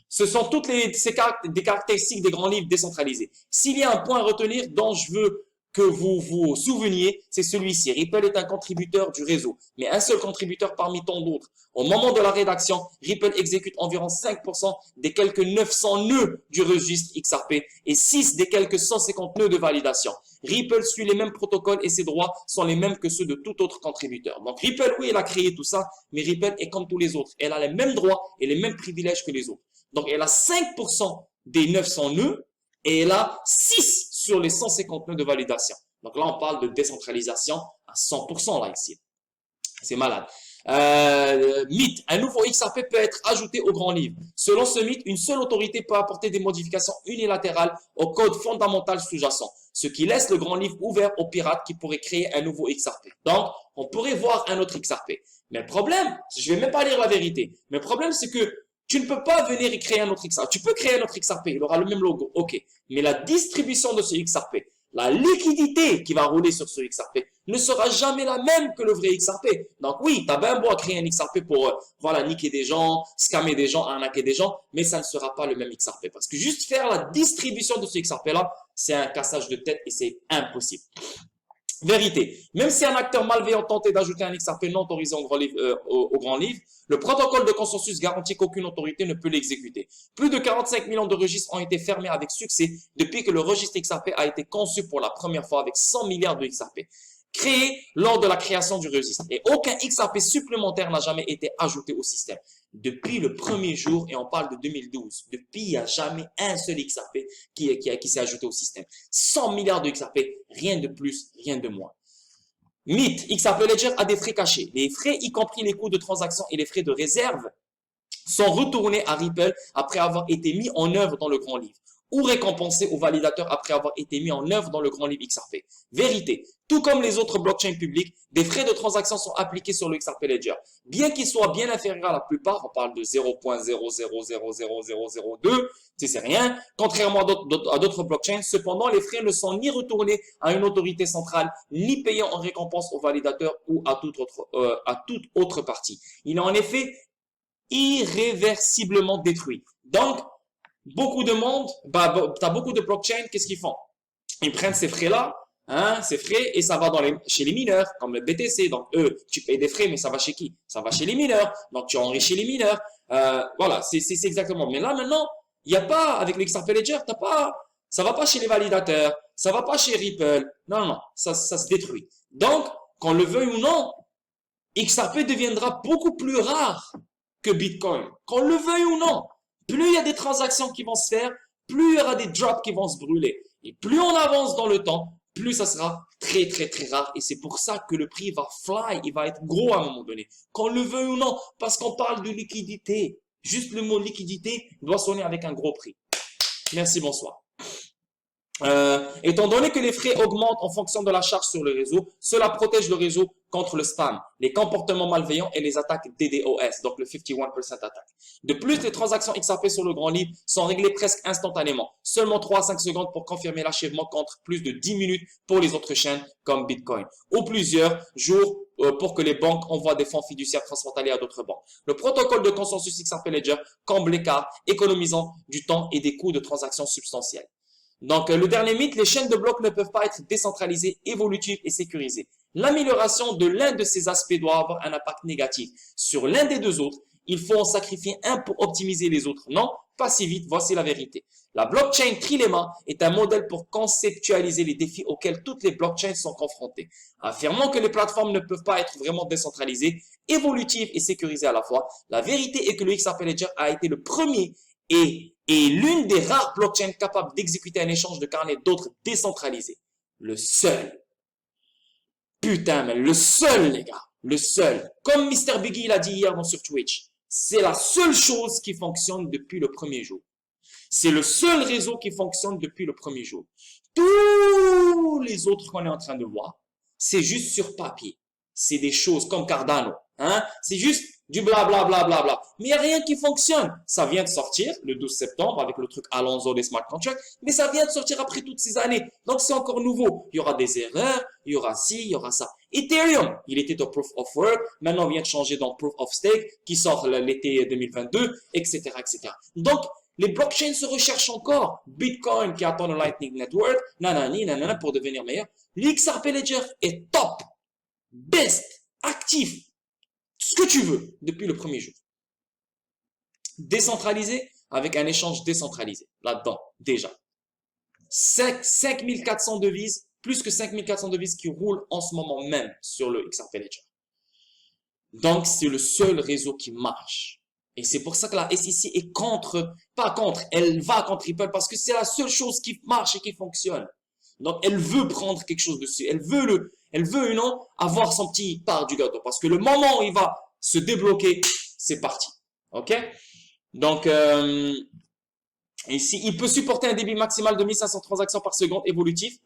Ce sont toutes des caractéristiques des grands livres décentralisés. S'il y a un point à retenir dont je veux que vous vous souveniez, c'est celui-ci. Ripple est un contributeur du réseau, mais un seul contributeur parmi tant d'autres. Au moment de la rédaction, Ripple exécute environ 5% des quelques 900 nœuds du registre XRP et 6 des quelques 150 nœuds de validation. Ripple suit les mêmes protocoles et ses droits sont les mêmes que ceux de tout autre contributeur. Donc Ripple, oui, elle a créé tout ça, mais Ripple est comme tous les autres. Elle a les mêmes droits et les mêmes privilèges que les autres. Donc elle a 5% des 900 nœuds et elle a 6 sur les 150 nœuds de validation. Donc là, on parle de décentralisation à 100% là ici. C'est malade. Mythe, un nouveau XRP peut être ajouté au grand livre. Selon ce mythe, une seule autorité peut apporter des modifications unilatérales au code fondamental sous-jacent, ce qui laisse le grand livre ouvert aux pirates qui pourraient créer un nouveau XRP. Donc, on pourrait voir un autre XRP. Mais le problème, je vais même pas lire la vérité, mais le problème c'est que tu ne peux pas venir et créer un autre XRP. Tu peux créer un autre XRP, il aura le même logo, ok. Mais la distribution de ce XRP, la liquidité qui va rouler sur ce XRP ne sera jamais la même que le vrai XRP. Donc oui, tu as bien beau à créer un XRP pour voilà, niquer des gens, scammer des gens, arnaquer des gens, mais ça ne sera pas le même XRP. Parce que juste faire la distribution de ce XRP-là, c'est un cassage de tête et c'est impossible. Vérité, même si un acteur malveillant tentait d'ajouter un XRP non autorisé au grand livre, le protocole de consensus garantit qu'aucune autorité ne peut l'exécuter. Plus de 45 millions de registres ont été fermés avec succès depuis que le registre XRP a été conçu pour la première fois avec 100 milliards de XRP créés lors de la création du registre. Et aucun XRP supplémentaire n'a jamais été ajouté au système. Depuis le premier jour, et on parle de 2012, depuis il n'y a jamais un seul XRP qui s'est ajouté au système. 100 milliards de XRP, rien de plus, rien de moins. Mythe, XRP Ledger a des frais cachés. Les frais, y compris les coûts de transaction et les frais de réserve, sont retournés à Ripple après avoir été mis en œuvre dans le grand livre ou récompensés aux validateurs après avoir été mis en œuvre dans le grand livre XRP. Vérité, tout comme les autres blockchains publics, des frais de transaction sont appliqués sur le XRP Ledger. Bien qu'ils soient bien inférieurs à la plupart, on parle de 0.000002, c'est rien, contrairement à d'autres blockchains, cependant les frais ne sont ni retournés à une autorité centrale, ni payés en récompense aux validateurs ou à toute autre partie. Il est en effet irréversiblement détruit. Donc, beaucoup de monde, t'as beaucoup de blockchains, qu'est-ce qu'ils font? Ils prennent ces frais-là, ces frais, et ça va chez les mineurs, comme le BTC. Donc, eux, tu payes des frais, mais ça va chez qui? Ça va chez les mineurs. Donc, tu enrichis les mineurs. Voilà, c'est exactement. Mais là, maintenant, il n'y a pas, avec l'XRP Ledger, ça va pas chez les validateurs, ça va pas chez Ripple. Non, non, ça se détruit. Donc, qu'on le veuille ou non, XRP deviendra beaucoup plus rare que Bitcoin. Qu'on le veuille ou non. Plus il y a des transactions qui vont se faire, plus il y aura des drops qui vont se brûler. Et plus on avance dans le temps, plus ça sera très, très, très rare. Et c'est pour ça que le prix va fly, il va être gros à un moment donné. Qu'on le veuille ou non, parce qu'on parle de liquidité. Juste le mot liquidité doit sonner avec un gros prix. Merci, bonsoir. Étant donné que les frais augmentent en fonction de la charge sur le réseau, cela protège le réseau contre le spam, les comportements malveillants et les attaques DDoS, donc le 51% attaque. De plus, les transactions XRP sur le grand livre sont réglées presque instantanément, seulement 3 à 5 secondes pour confirmer l'achèvement contre plus de 10 minutes pour les autres chaînes comme Bitcoin, ou plusieurs jours pour que les banques envoient des fonds fiduciaires transfrontaliers à d'autres banques. Le protocole de consensus XRP Ledger comble l'écart, économisant du temps et des coûts de transaction substantiels. Donc, le dernier mythe, les chaînes de blocs ne peuvent pas être décentralisées, évolutives et sécurisées. L'amélioration de l'un de ces aspects doit avoir un impact négatif sur l'un des deux autres il faut en sacrifier un pour optimiser les autres. Non, pas si vite, voici la vérité. La blockchain Trilema est un modèle pour conceptualiser les défis auxquels toutes les blockchains sont confrontées. Affirmant que les plateformes ne peuvent pas être vraiment décentralisées, évolutives et sécurisées à la fois, la vérité est que le XRP Ledger a été le premier et l'une des rares blockchains capables d'exécuter un échange de carnet d'autres décentralisés. Le seul. Putain, mais le seul, les gars. Le seul. Comme Mr. Biggie l'a dit hier sur Twitch. C'est la seule chose qui fonctionne depuis le premier jour. C'est le seul réseau qui fonctionne depuis le premier jour. Tous les autres qu'on est en train de voir, c'est juste sur papier. C'est des choses comme Cardano. Hein? C'est juste du blablabla. Bla, bla, bla. Mais il n'y a rien qui fonctionne. Ça vient de sortir le 12 septembre avec le truc Alonso des smart contracts, mais ça vient de sortir après toutes ces années. Donc c'est encore nouveau. Il y aura des erreurs, il y aura ci, il y aura ça. Ethereum, il était au Proof of Work, maintenant on vient de changer dans Proof of Stake qui sort l'été 2022, etc., etc. Donc, les blockchains se recherchent encore. Bitcoin qui attend le Lightning Network, nanana, pour devenir meilleur. L'XRP Ledger est top, best, actif, ce que tu veux depuis le premier jour. Décentralisé avec un échange décentralisé là-dedans, déjà. 5400 devises, plus que 5400 devises qui roulent en ce moment même sur le XRP Ledger. Donc, c'est le seul réseau qui marche. Et c'est pour ça que la SEC est pas contre, elle va contre Ripple parce que c'est la seule chose qui marche et qui fonctionne. Donc, elle veut prendre quelque chose dessus. Elle veut avoir son petit part du gâteau. Parce que le moment où il va se débloquer, c'est parti. OK? Donc, ici, il peut supporter un débit maximal de 1500 transactions par seconde évolutif,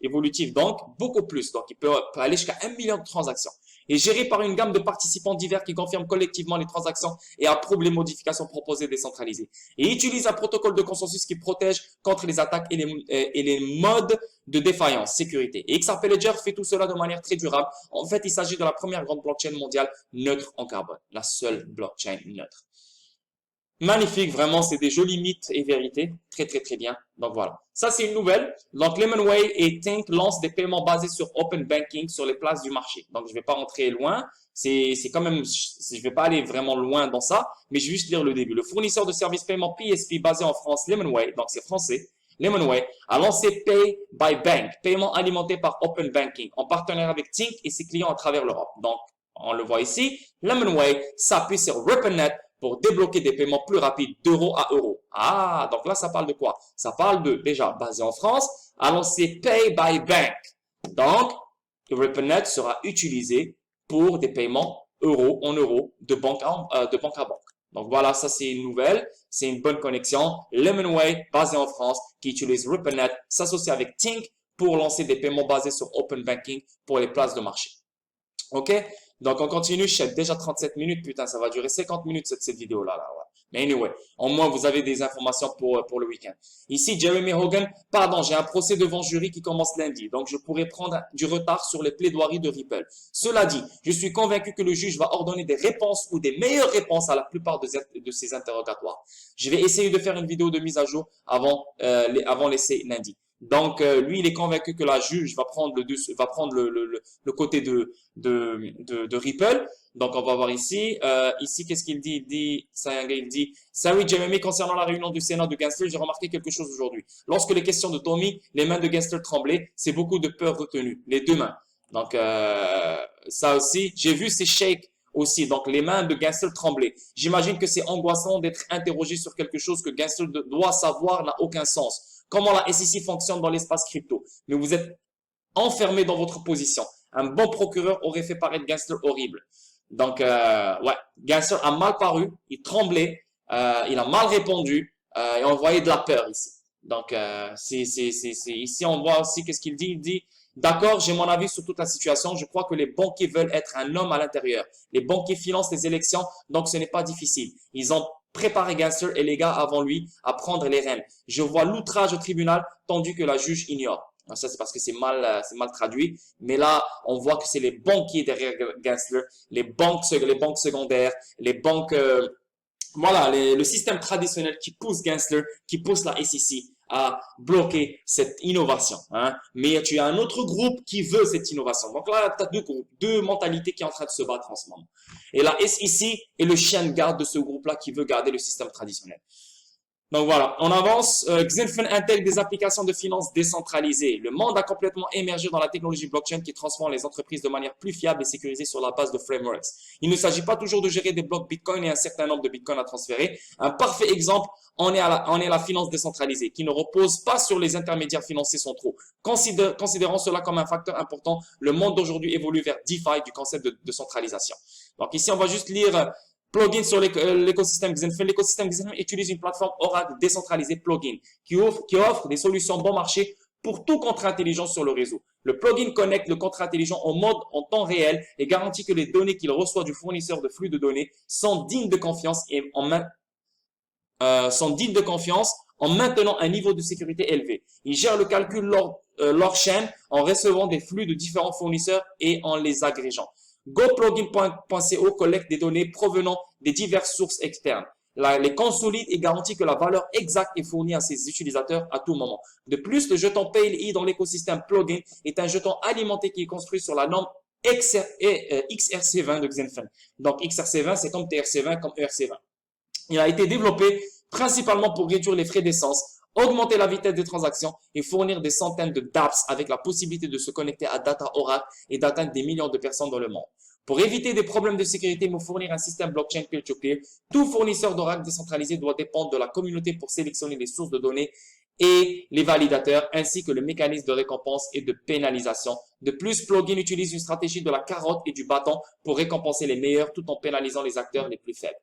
donc beaucoup plus. Donc, il peut aller jusqu'à 1 million de transactions. Et géré par une gamme de participants divers qui confirment collectivement les transactions et approuvent les modifications proposées décentralisées. Et utilise un protocole de consensus qui protège contre les attaques et les modes de défaillance, sécurité. Et XRP Ledger fait tout cela de manière très durable. En fait, il s'agit de la première grande blockchain mondiale neutre en carbone. La seule blockchain neutre. Magnifique, vraiment, c'est des jolis mythes et vérités. Très, très, très bien. Donc, voilà. Ça, c'est une nouvelle. Donc, Lemonway et Tink lancent des paiements basés sur Open Banking sur les places du marché. Donc, je vais pas rentrer loin. C'est quand même, je vais pas aller vraiment loin dans ça, mais je vais juste lire le début. Le fournisseur de services paiement PSP basé en France, Lemonway, donc c'est français, Lemonway, a lancé Pay by Bank, paiement alimenté par Open Banking, en partenariat avec Tink et ses clients à travers l'Europe. Donc, on le voit ici, Lemonway s'appuie sur RippleNet pour débloquer des paiements plus rapides d'euro à euro. Ah, donc là, ça parle de quoi? Ça parle de, déjà, basé en France, a lancé Pay by Bank. Donc, RippleNet sera utilisé pour des paiements euros de banque à banque. Donc voilà, ça c'est une nouvelle, c'est une bonne connexion. Lemonway, basé en France, qui utilise RippleNet, s'associe avec Tink pour lancer des paiements basés sur Open Banking pour les places de marché. OK? Donc, on continue. Je sais déjà 37 minutes. Putain, ça va durer 50 minutes cette vidéo-là. Ouais. Mais anyway, au moins, vous avez des informations pour le week-end. Ici, Jeremy Hogan. Pardon, j'ai un procès devant jury qui commence lundi. Donc, je pourrais prendre du retard sur les plaidoiries de Ripple. Cela dit, je suis convaincu que le juge va ordonner des réponses ou des meilleures réponses à la plupart de ces interrogatoires. Je vais essayer de faire une vidéo de mise à jour avant l'essai lundi. Donc, lui, il est convaincu que la juge va prendre le côté de Ripple. Donc, on va voir ici. Ici, qu'est-ce qu'il dit? Il dit, Salut Jeremy, concernant la réunion du Sénat de Gensler, j'ai remarqué quelque chose aujourd'hui. Lorsque les questions de Tommy, les mains de Gensler tremblaient, c'est beaucoup de peur retenue. Les deux mains. Donc, ça aussi, j'ai vu ces shakes aussi. Donc, les mains de Gensler tremblaient. J'imagine que c'est angoissant d'être interrogé sur quelque chose que Gensler doit savoir n'a aucun sens. Comment la SEC fonctionne dans l'espace crypto. Mais vous êtes enfermé dans votre position. Un bon procureur aurait fait paraître Gensler horrible. Donc, ouais, Gensler a mal paru, il tremblait, il a mal répondu, et on voyait de la peur ici. Donc, ici, on voit aussi qu'est-ce qu'il dit. Il dit, d'accord, j'ai mon avis sur toute la situation. Je crois que les banquiers veulent être un homme à l'intérieur. Les banquiers financent les élections, donc ce n'est pas difficile. Ils ont préparer Gensler et les gars avant lui à prendre les rênes. Je vois l'outrage au tribunal tandis que la juge ignore. Alors ça, c'est parce que c'est mal traduit. Mais là, on voit que c'est les banquiers derrière Gensler, les banques secondaires, les banques, voilà, le système traditionnel qui pousse Gensler, qui pousse la SEC à bloquer cette innovation. Hein. Mais tu as un autre groupe qui veut cette innovation. Donc là, tu as deux groupes, deux mentalités qui sont en train de se battre en ce moment. Et la SEC est le chien de garde de ce groupe-là qui veut garder le système traditionnel. Donc voilà, on avance. Xinfin intègre des applications de finances décentralisées. Le monde a complètement émergé dans la technologie blockchain qui transforme les entreprises de manière plus fiable et sécurisée sur la base de frameworks. Il ne s'agit pas toujours de gérer des blocs Bitcoin et un certain nombre de Bitcoin à transférer. Un parfait exemple en est la finance décentralisée, qui ne repose pas sur les intermédiaires financiers centraux. Considérant cela comme un facteur important, le monde d'aujourd'hui évolue vers DeFi, du concept de centralisation. Donc ici, on va juste lire plugin sur l'écosystème Xinfin. L'écosystème Xinfin utilise une plateforme Oracle décentralisée plugin qui offre des solutions bon marché pour tout contrat intelligent sur le réseau. Le plugin connecte le contrat intelligent en mode en temps réel et garantit que les données qu'il reçoit du fournisseur de flux de données sont dignes de confiance en maintenant un niveau de sécurité élevé. Il gère le calcul lors chaîne en recevant des flux de différents fournisseurs et en les agrégeant. GoPlugin.co collecte des données provenant des diverses sources externes. Les consolide et garantit que la valeur exacte est fournie à ses utilisateurs à tout moment. De plus, le jeton PLI dans l'écosystème Plugin est un jeton alimenté qui est construit sur la norme XRC20 de Xinfin. Donc XRC20, c'est comme TRC20, comme ERC20. Il a été développé principalement pour réduire les frais d'essence, augmenter la vitesse des transactions et fournir des centaines de dApps avec la possibilité de se connecter à Data Oracle et d'atteindre des millions de personnes dans le monde. Pour éviter des problèmes de sécurité et fournir un système blockchain peer-to-peer, tout fournisseur d'Oracle décentralisé doit dépendre de la communauté pour sélectionner les sources de données et les validateurs, ainsi que le mécanisme de récompense et de pénalisation. De plus, Plugin utilise une stratégie de la carotte et du bâton pour récompenser les meilleurs tout en pénalisant les acteurs les plus faibles.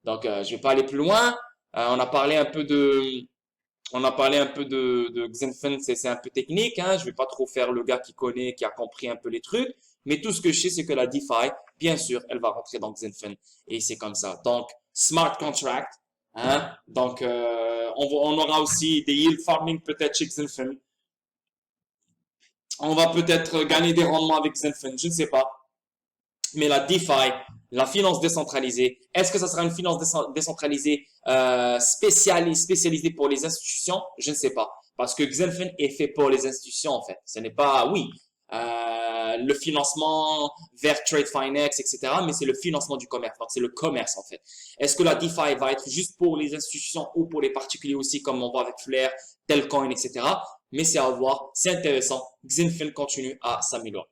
Donc, je vais pas aller plus loin. On a parlé un peu de Xinfin, c'est un peu technique, hein. Je vais pas trop faire le gars qui connaît, qui a compris un peu les trucs. Mais tout ce que je sais, c'est que la DeFi, bien sûr, elle va rentrer dans Xinfin. Et c'est comme ça. Donc, smart contract, hein. Donc, on aura aussi des yield farming peut-être chez Xinfin. On va peut-être gagner des rendements avec Xinfin, je ne sais pas. Mais la DeFi, la finance décentralisée, est-ce que ça sera une finance décentralisée spécialisée pour les institutions? Je ne sais pas. Parce que Xinfin est fait pour les institutions, en fait. Ce n'est pas, oui, le financement vers trade finance, etc. Mais c'est le financement du commerce. Donc, c'est le commerce, en fait. Est-ce que la DeFi va être juste pour les institutions ou pour les particuliers aussi, comme on voit avec Flare, Telcoin, etc. Mais c'est à voir. C'est intéressant. Xinfin continue à s'améliorer.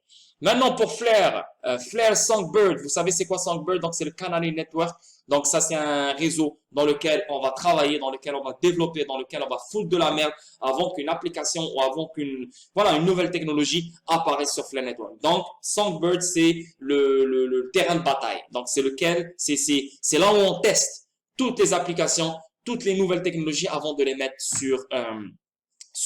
Maintenant, pour Flare, Flare Songbird, vous savez c'est quoi Songbird? Donc, c'est le Canary Network. Donc, ça, c'est un réseau dans lequel on va travailler, dans lequel on va développer, dans lequel on va foutre de la merde avant qu'une application ou avant qu'une, voilà, une nouvelle technologie apparaisse sur Flare Network. Donc, Songbird, c'est le terrain de bataille. Donc, c'est là où on teste toutes les applications, toutes les nouvelles technologies avant de les mettre sur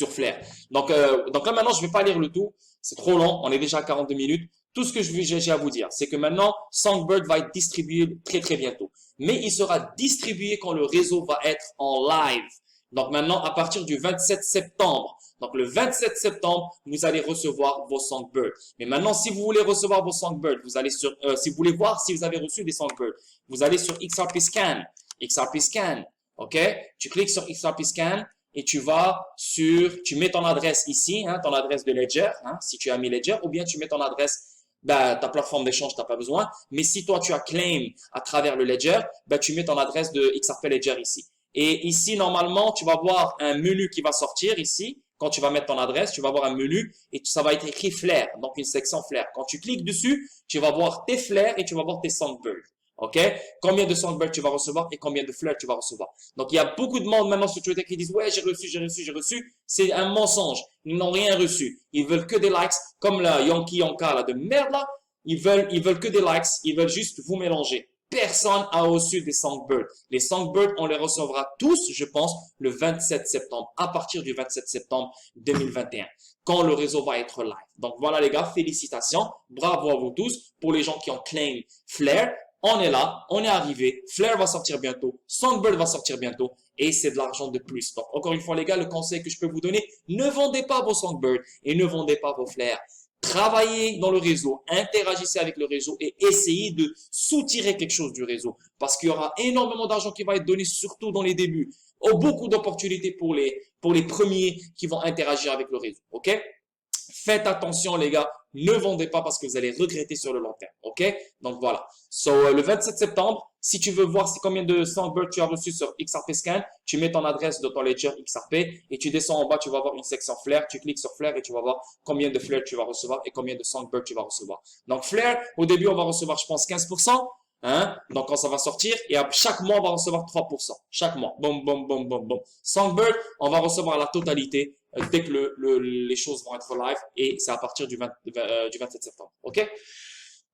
Flare. Donc là, maintenant, je vais pas lire le tout. C'est trop long. On est déjà à 42 minutes. Tout ce que j'ai à vous dire, c'est que maintenant, Songbird va être distribué très, très bientôt. Mais il sera distribué quand le réseau va être en live. Donc maintenant, à partir du 27 septembre. Donc le 27 septembre, vous allez recevoir vos Songbird. Mais maintenant, si vous voulez recevoir vos Songbird, vous allez si vous voulez voir si vous avez reçu des Songbird, vous allez sur XRP Scan. XRP Scan. OK? Tu cliques sur XRP Scan. Et tu mets ton adresse ici, hein, ton adresse de Ledger, hein, si tu as mis Ledger, ou bien tu mets ton adresse, ta plateforme d'échange, tu n'as pas besoin. Mais si toi, tu as claim à travers le Ledger, tu mets ton adresse de XRP Ledger ici. Et ici, normalement, tu vas voir un menu qui va sortir ici. Quand tu vas mettre ton adresse, tu vas voir un menu et ça va être écrit Flare, donc une section Flare. Quand tu cliques dessus, tu vas voir tes Flare et tu vas voir tes Songbird. OK? Combien de Songbird tu vas recevoir et combien de Flare tu vas recevoir. Donc, il y a beaucoup de monde maintenant sur Twitter qui disent « Ouais, j'ai reçu. » C'est un mensonge. Ils n'ont rien reçu. Ils veulent que des likes. Comme la Yankee Yanka là, de merde là. Ils veulent que des likes. Ils veulent juste vous mélanger. Personne a reçu des Songbird. Les Songbird, on les recevra tous, je pense, le 27 septembre. À partir du 27 septembre 2021. Quand le réseau va être live. Donc, voilà les gars. Félicitations. Bravo à vous tous. Pour les gens qui ont claim Flare. On est là, on est arrivé, Flare va sortir bientôt, Songbird va sortir bientôt et c'est de l'argent de plus. Donc, encore une fois, les gars, le conseil que je peux vous donner, ne vendez pas vos Songbird et ne vendez pas vos Flare. Travaillez dans le réseau, interagissez avec le réseau et essayez de soutirer quelque chose du réseau parce qu'il y aura énormément d'argent qui va être donné, surtout dans les débuts. beaucoup d'opportunités pour les premiers qui vont interagir avec le réseau. OK? Faites attention, les gars. Ne vendez pas parce que vous allez regretter sur le long terme. OK? Donc, voilà. So, le 27 septembre, si tu veux voir combien de Songbird tu as reçu sur XRP Scan, tu mets ton adresse de ton ledger XRP et tu descends en bas, tu vas voir une section Flare. Tu cliques sur Flare et tu vas voir combien de Flare tu vas recevoir et combien de Songbird tu vas recevoir. Donc, Flare, au début, on va recevoir, je pense, 15%. Hein? Donc, quand ça va sortir, et à chaque mois, on va recevoir 3%. Chaque mois. Boum, boum, boum, boum, boum. Songbird, on va recevoir la totalité dès que les choses vont être live et c'est à partir du 27 septembre. OK?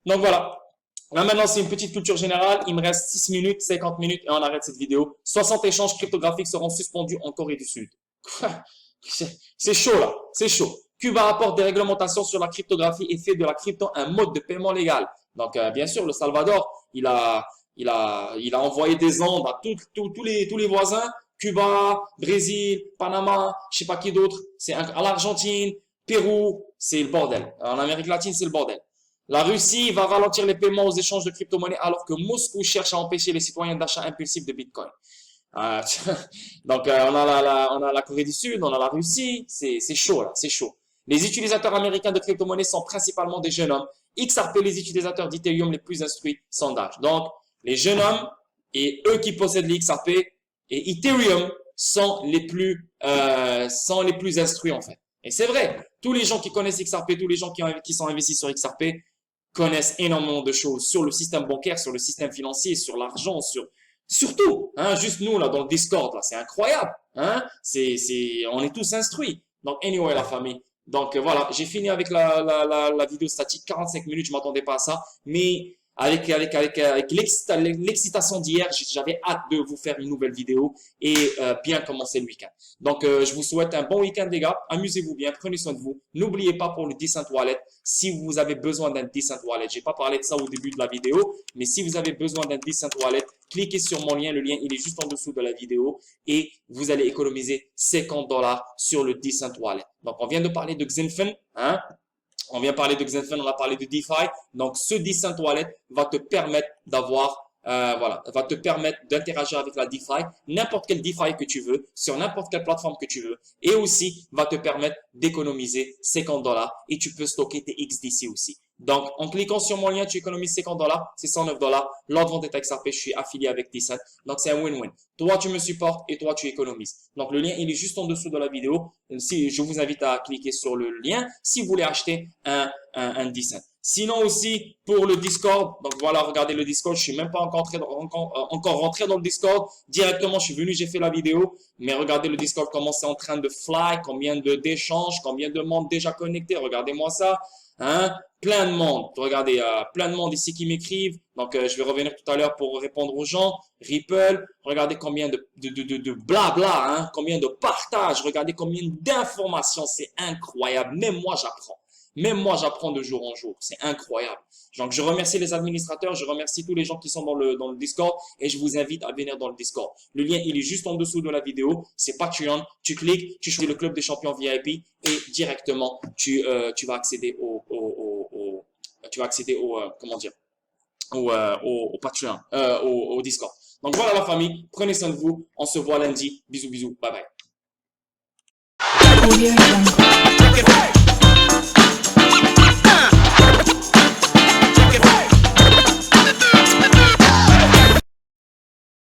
Donc, voilà. Là, maintenant, c'est une petite culture générale. Il me reste 6 minutes, 50 minutes et on arrête cette vidéo. 60 échanges cryptographiques seront suspendus en Corée du Sud. C'est chaud, là. C'est chaud. Cuba apporte des réglementations sur la cryptographie et fait de la crypto un mode de paiement légal. Donc, bien sûr, le Salvador, il a envoyé des ondes à tous les voisins. Cuba, Brésil, Panama, je sais pas qui d'autre. C'est à l'Argentine, Pérou, c'est le bordel. En Amérique latine, c'est le bordel. La Russie va ralentir les paiements aux échanges de crypto-monnaies alors que Moscou cherche à empêcher les citoyens d'achat impulsif de Bitcoin. Donc, on a la Corée du Sud, on a la Russie. C'est chaud, là. C'est chaud. Les utilisateurs américains de crypto-monnaies sont principalement des jeunes hommes. XRP, les utilisateurs d'Ethereum les plus instruits, sondage. Donc, les jeunes hommes et eux qui possèdent les XRP et Ethereum sont les plus instruits, en fait. Et c'est vrai. Tous les gens qui connaissent XRP, tous les gens qui sont investis sur XRP connaissent énormément de choses sur le système bancaire, sur le système financier, sur l'argent, surtout, hein, juste nous, là, dans le Discord, là, c'est incroyable, hein, on est tous instruits. Donc, anyway, la famille. Donc, voilà, j'ai fini avec la vidéo statique, 45 minutes, je m'attendais pas à ça, mais avec l'excitation d'hier, j'avais hâte de vous faire une nouvelle vidéo et bien commencer le week-end. Donc, je vous souhaite un bon week-end, les gars. Amusez-vous bien, prenez soin de vous. N'oubliez pas pour le Decent Wallet, si vous avez besoin d'un Decent Wallet, j'ai pas parlé de ça au début de la vidéo, mais si vous avez besoin d'un Decent Wallet, cliquez sur mon lien. Le lien, il est juste en dessous de la vidéo et vous allez économiser 50 $ sur le Decent Wallet. Donc, on vient de parler de Xinfen, hein. On vient parler de Xinfen, on a parlé de DeFi. Donc, ce Decent Wallet va te permettre d'avoir, va te permettre d'interagir avec la DeFi, n'importe quel DeFi que tu veux, sur n'importe quelle plateforme que tu veux. Et aussi, va te permettre d'économiser 50 $ et tu peux stocker tes XDC aussi. Donc, en cliquant sur mon lien, tu économises 50 $, c'est 109 $. L'ordre vente est XRP, je suis affilié avec Decent. Donc, c'est un win-win. Toi, tu me supportes et toi, tu économises. Donc, le lien, il est juste en dessous de la vidéo. Si, je vous invite à cliquer sur le lien si vous voulez acheter un Decent. Sinon aussi, pour le Discord, donc voilà, regardez le Discord, je suis même pas encore rentré dans le Discord. Directement, je suis venu, j'ai fait la vidéo. Mais regardez le Discord, comment c'est en train de fly, combien d'échanges, combien de monde déjà connecté. Regardez-moi ça. Hein? Plein de monde. Regardez, plein de monde ici qui m'écrivent. Donc, je vais revenir tout à l'heure pour répondre aux gens. Ripple, regardez combien de blabla, hein? Combien de partages, regardez combien d'informations. C'est incroyable. Même moi, j'apprends. Même moi, j'apprends de jour en jour. C'est incroyable. Donc, je remercie les administrateurs, je remercie tous les gens qui sont dans le Discord et je vous invite à venir dans le Discord. Le lien, il est juste en dessous de la vidéo. C'est Patreon. Tu cliques, tu choisis le club des champions VIP et directement, tu vas accéder au comment dire, au Patreon, au Discord. Donc, voilà la famille. Prenez soin de vous. On se voit lundi. Bisous, bisous. Bye bye.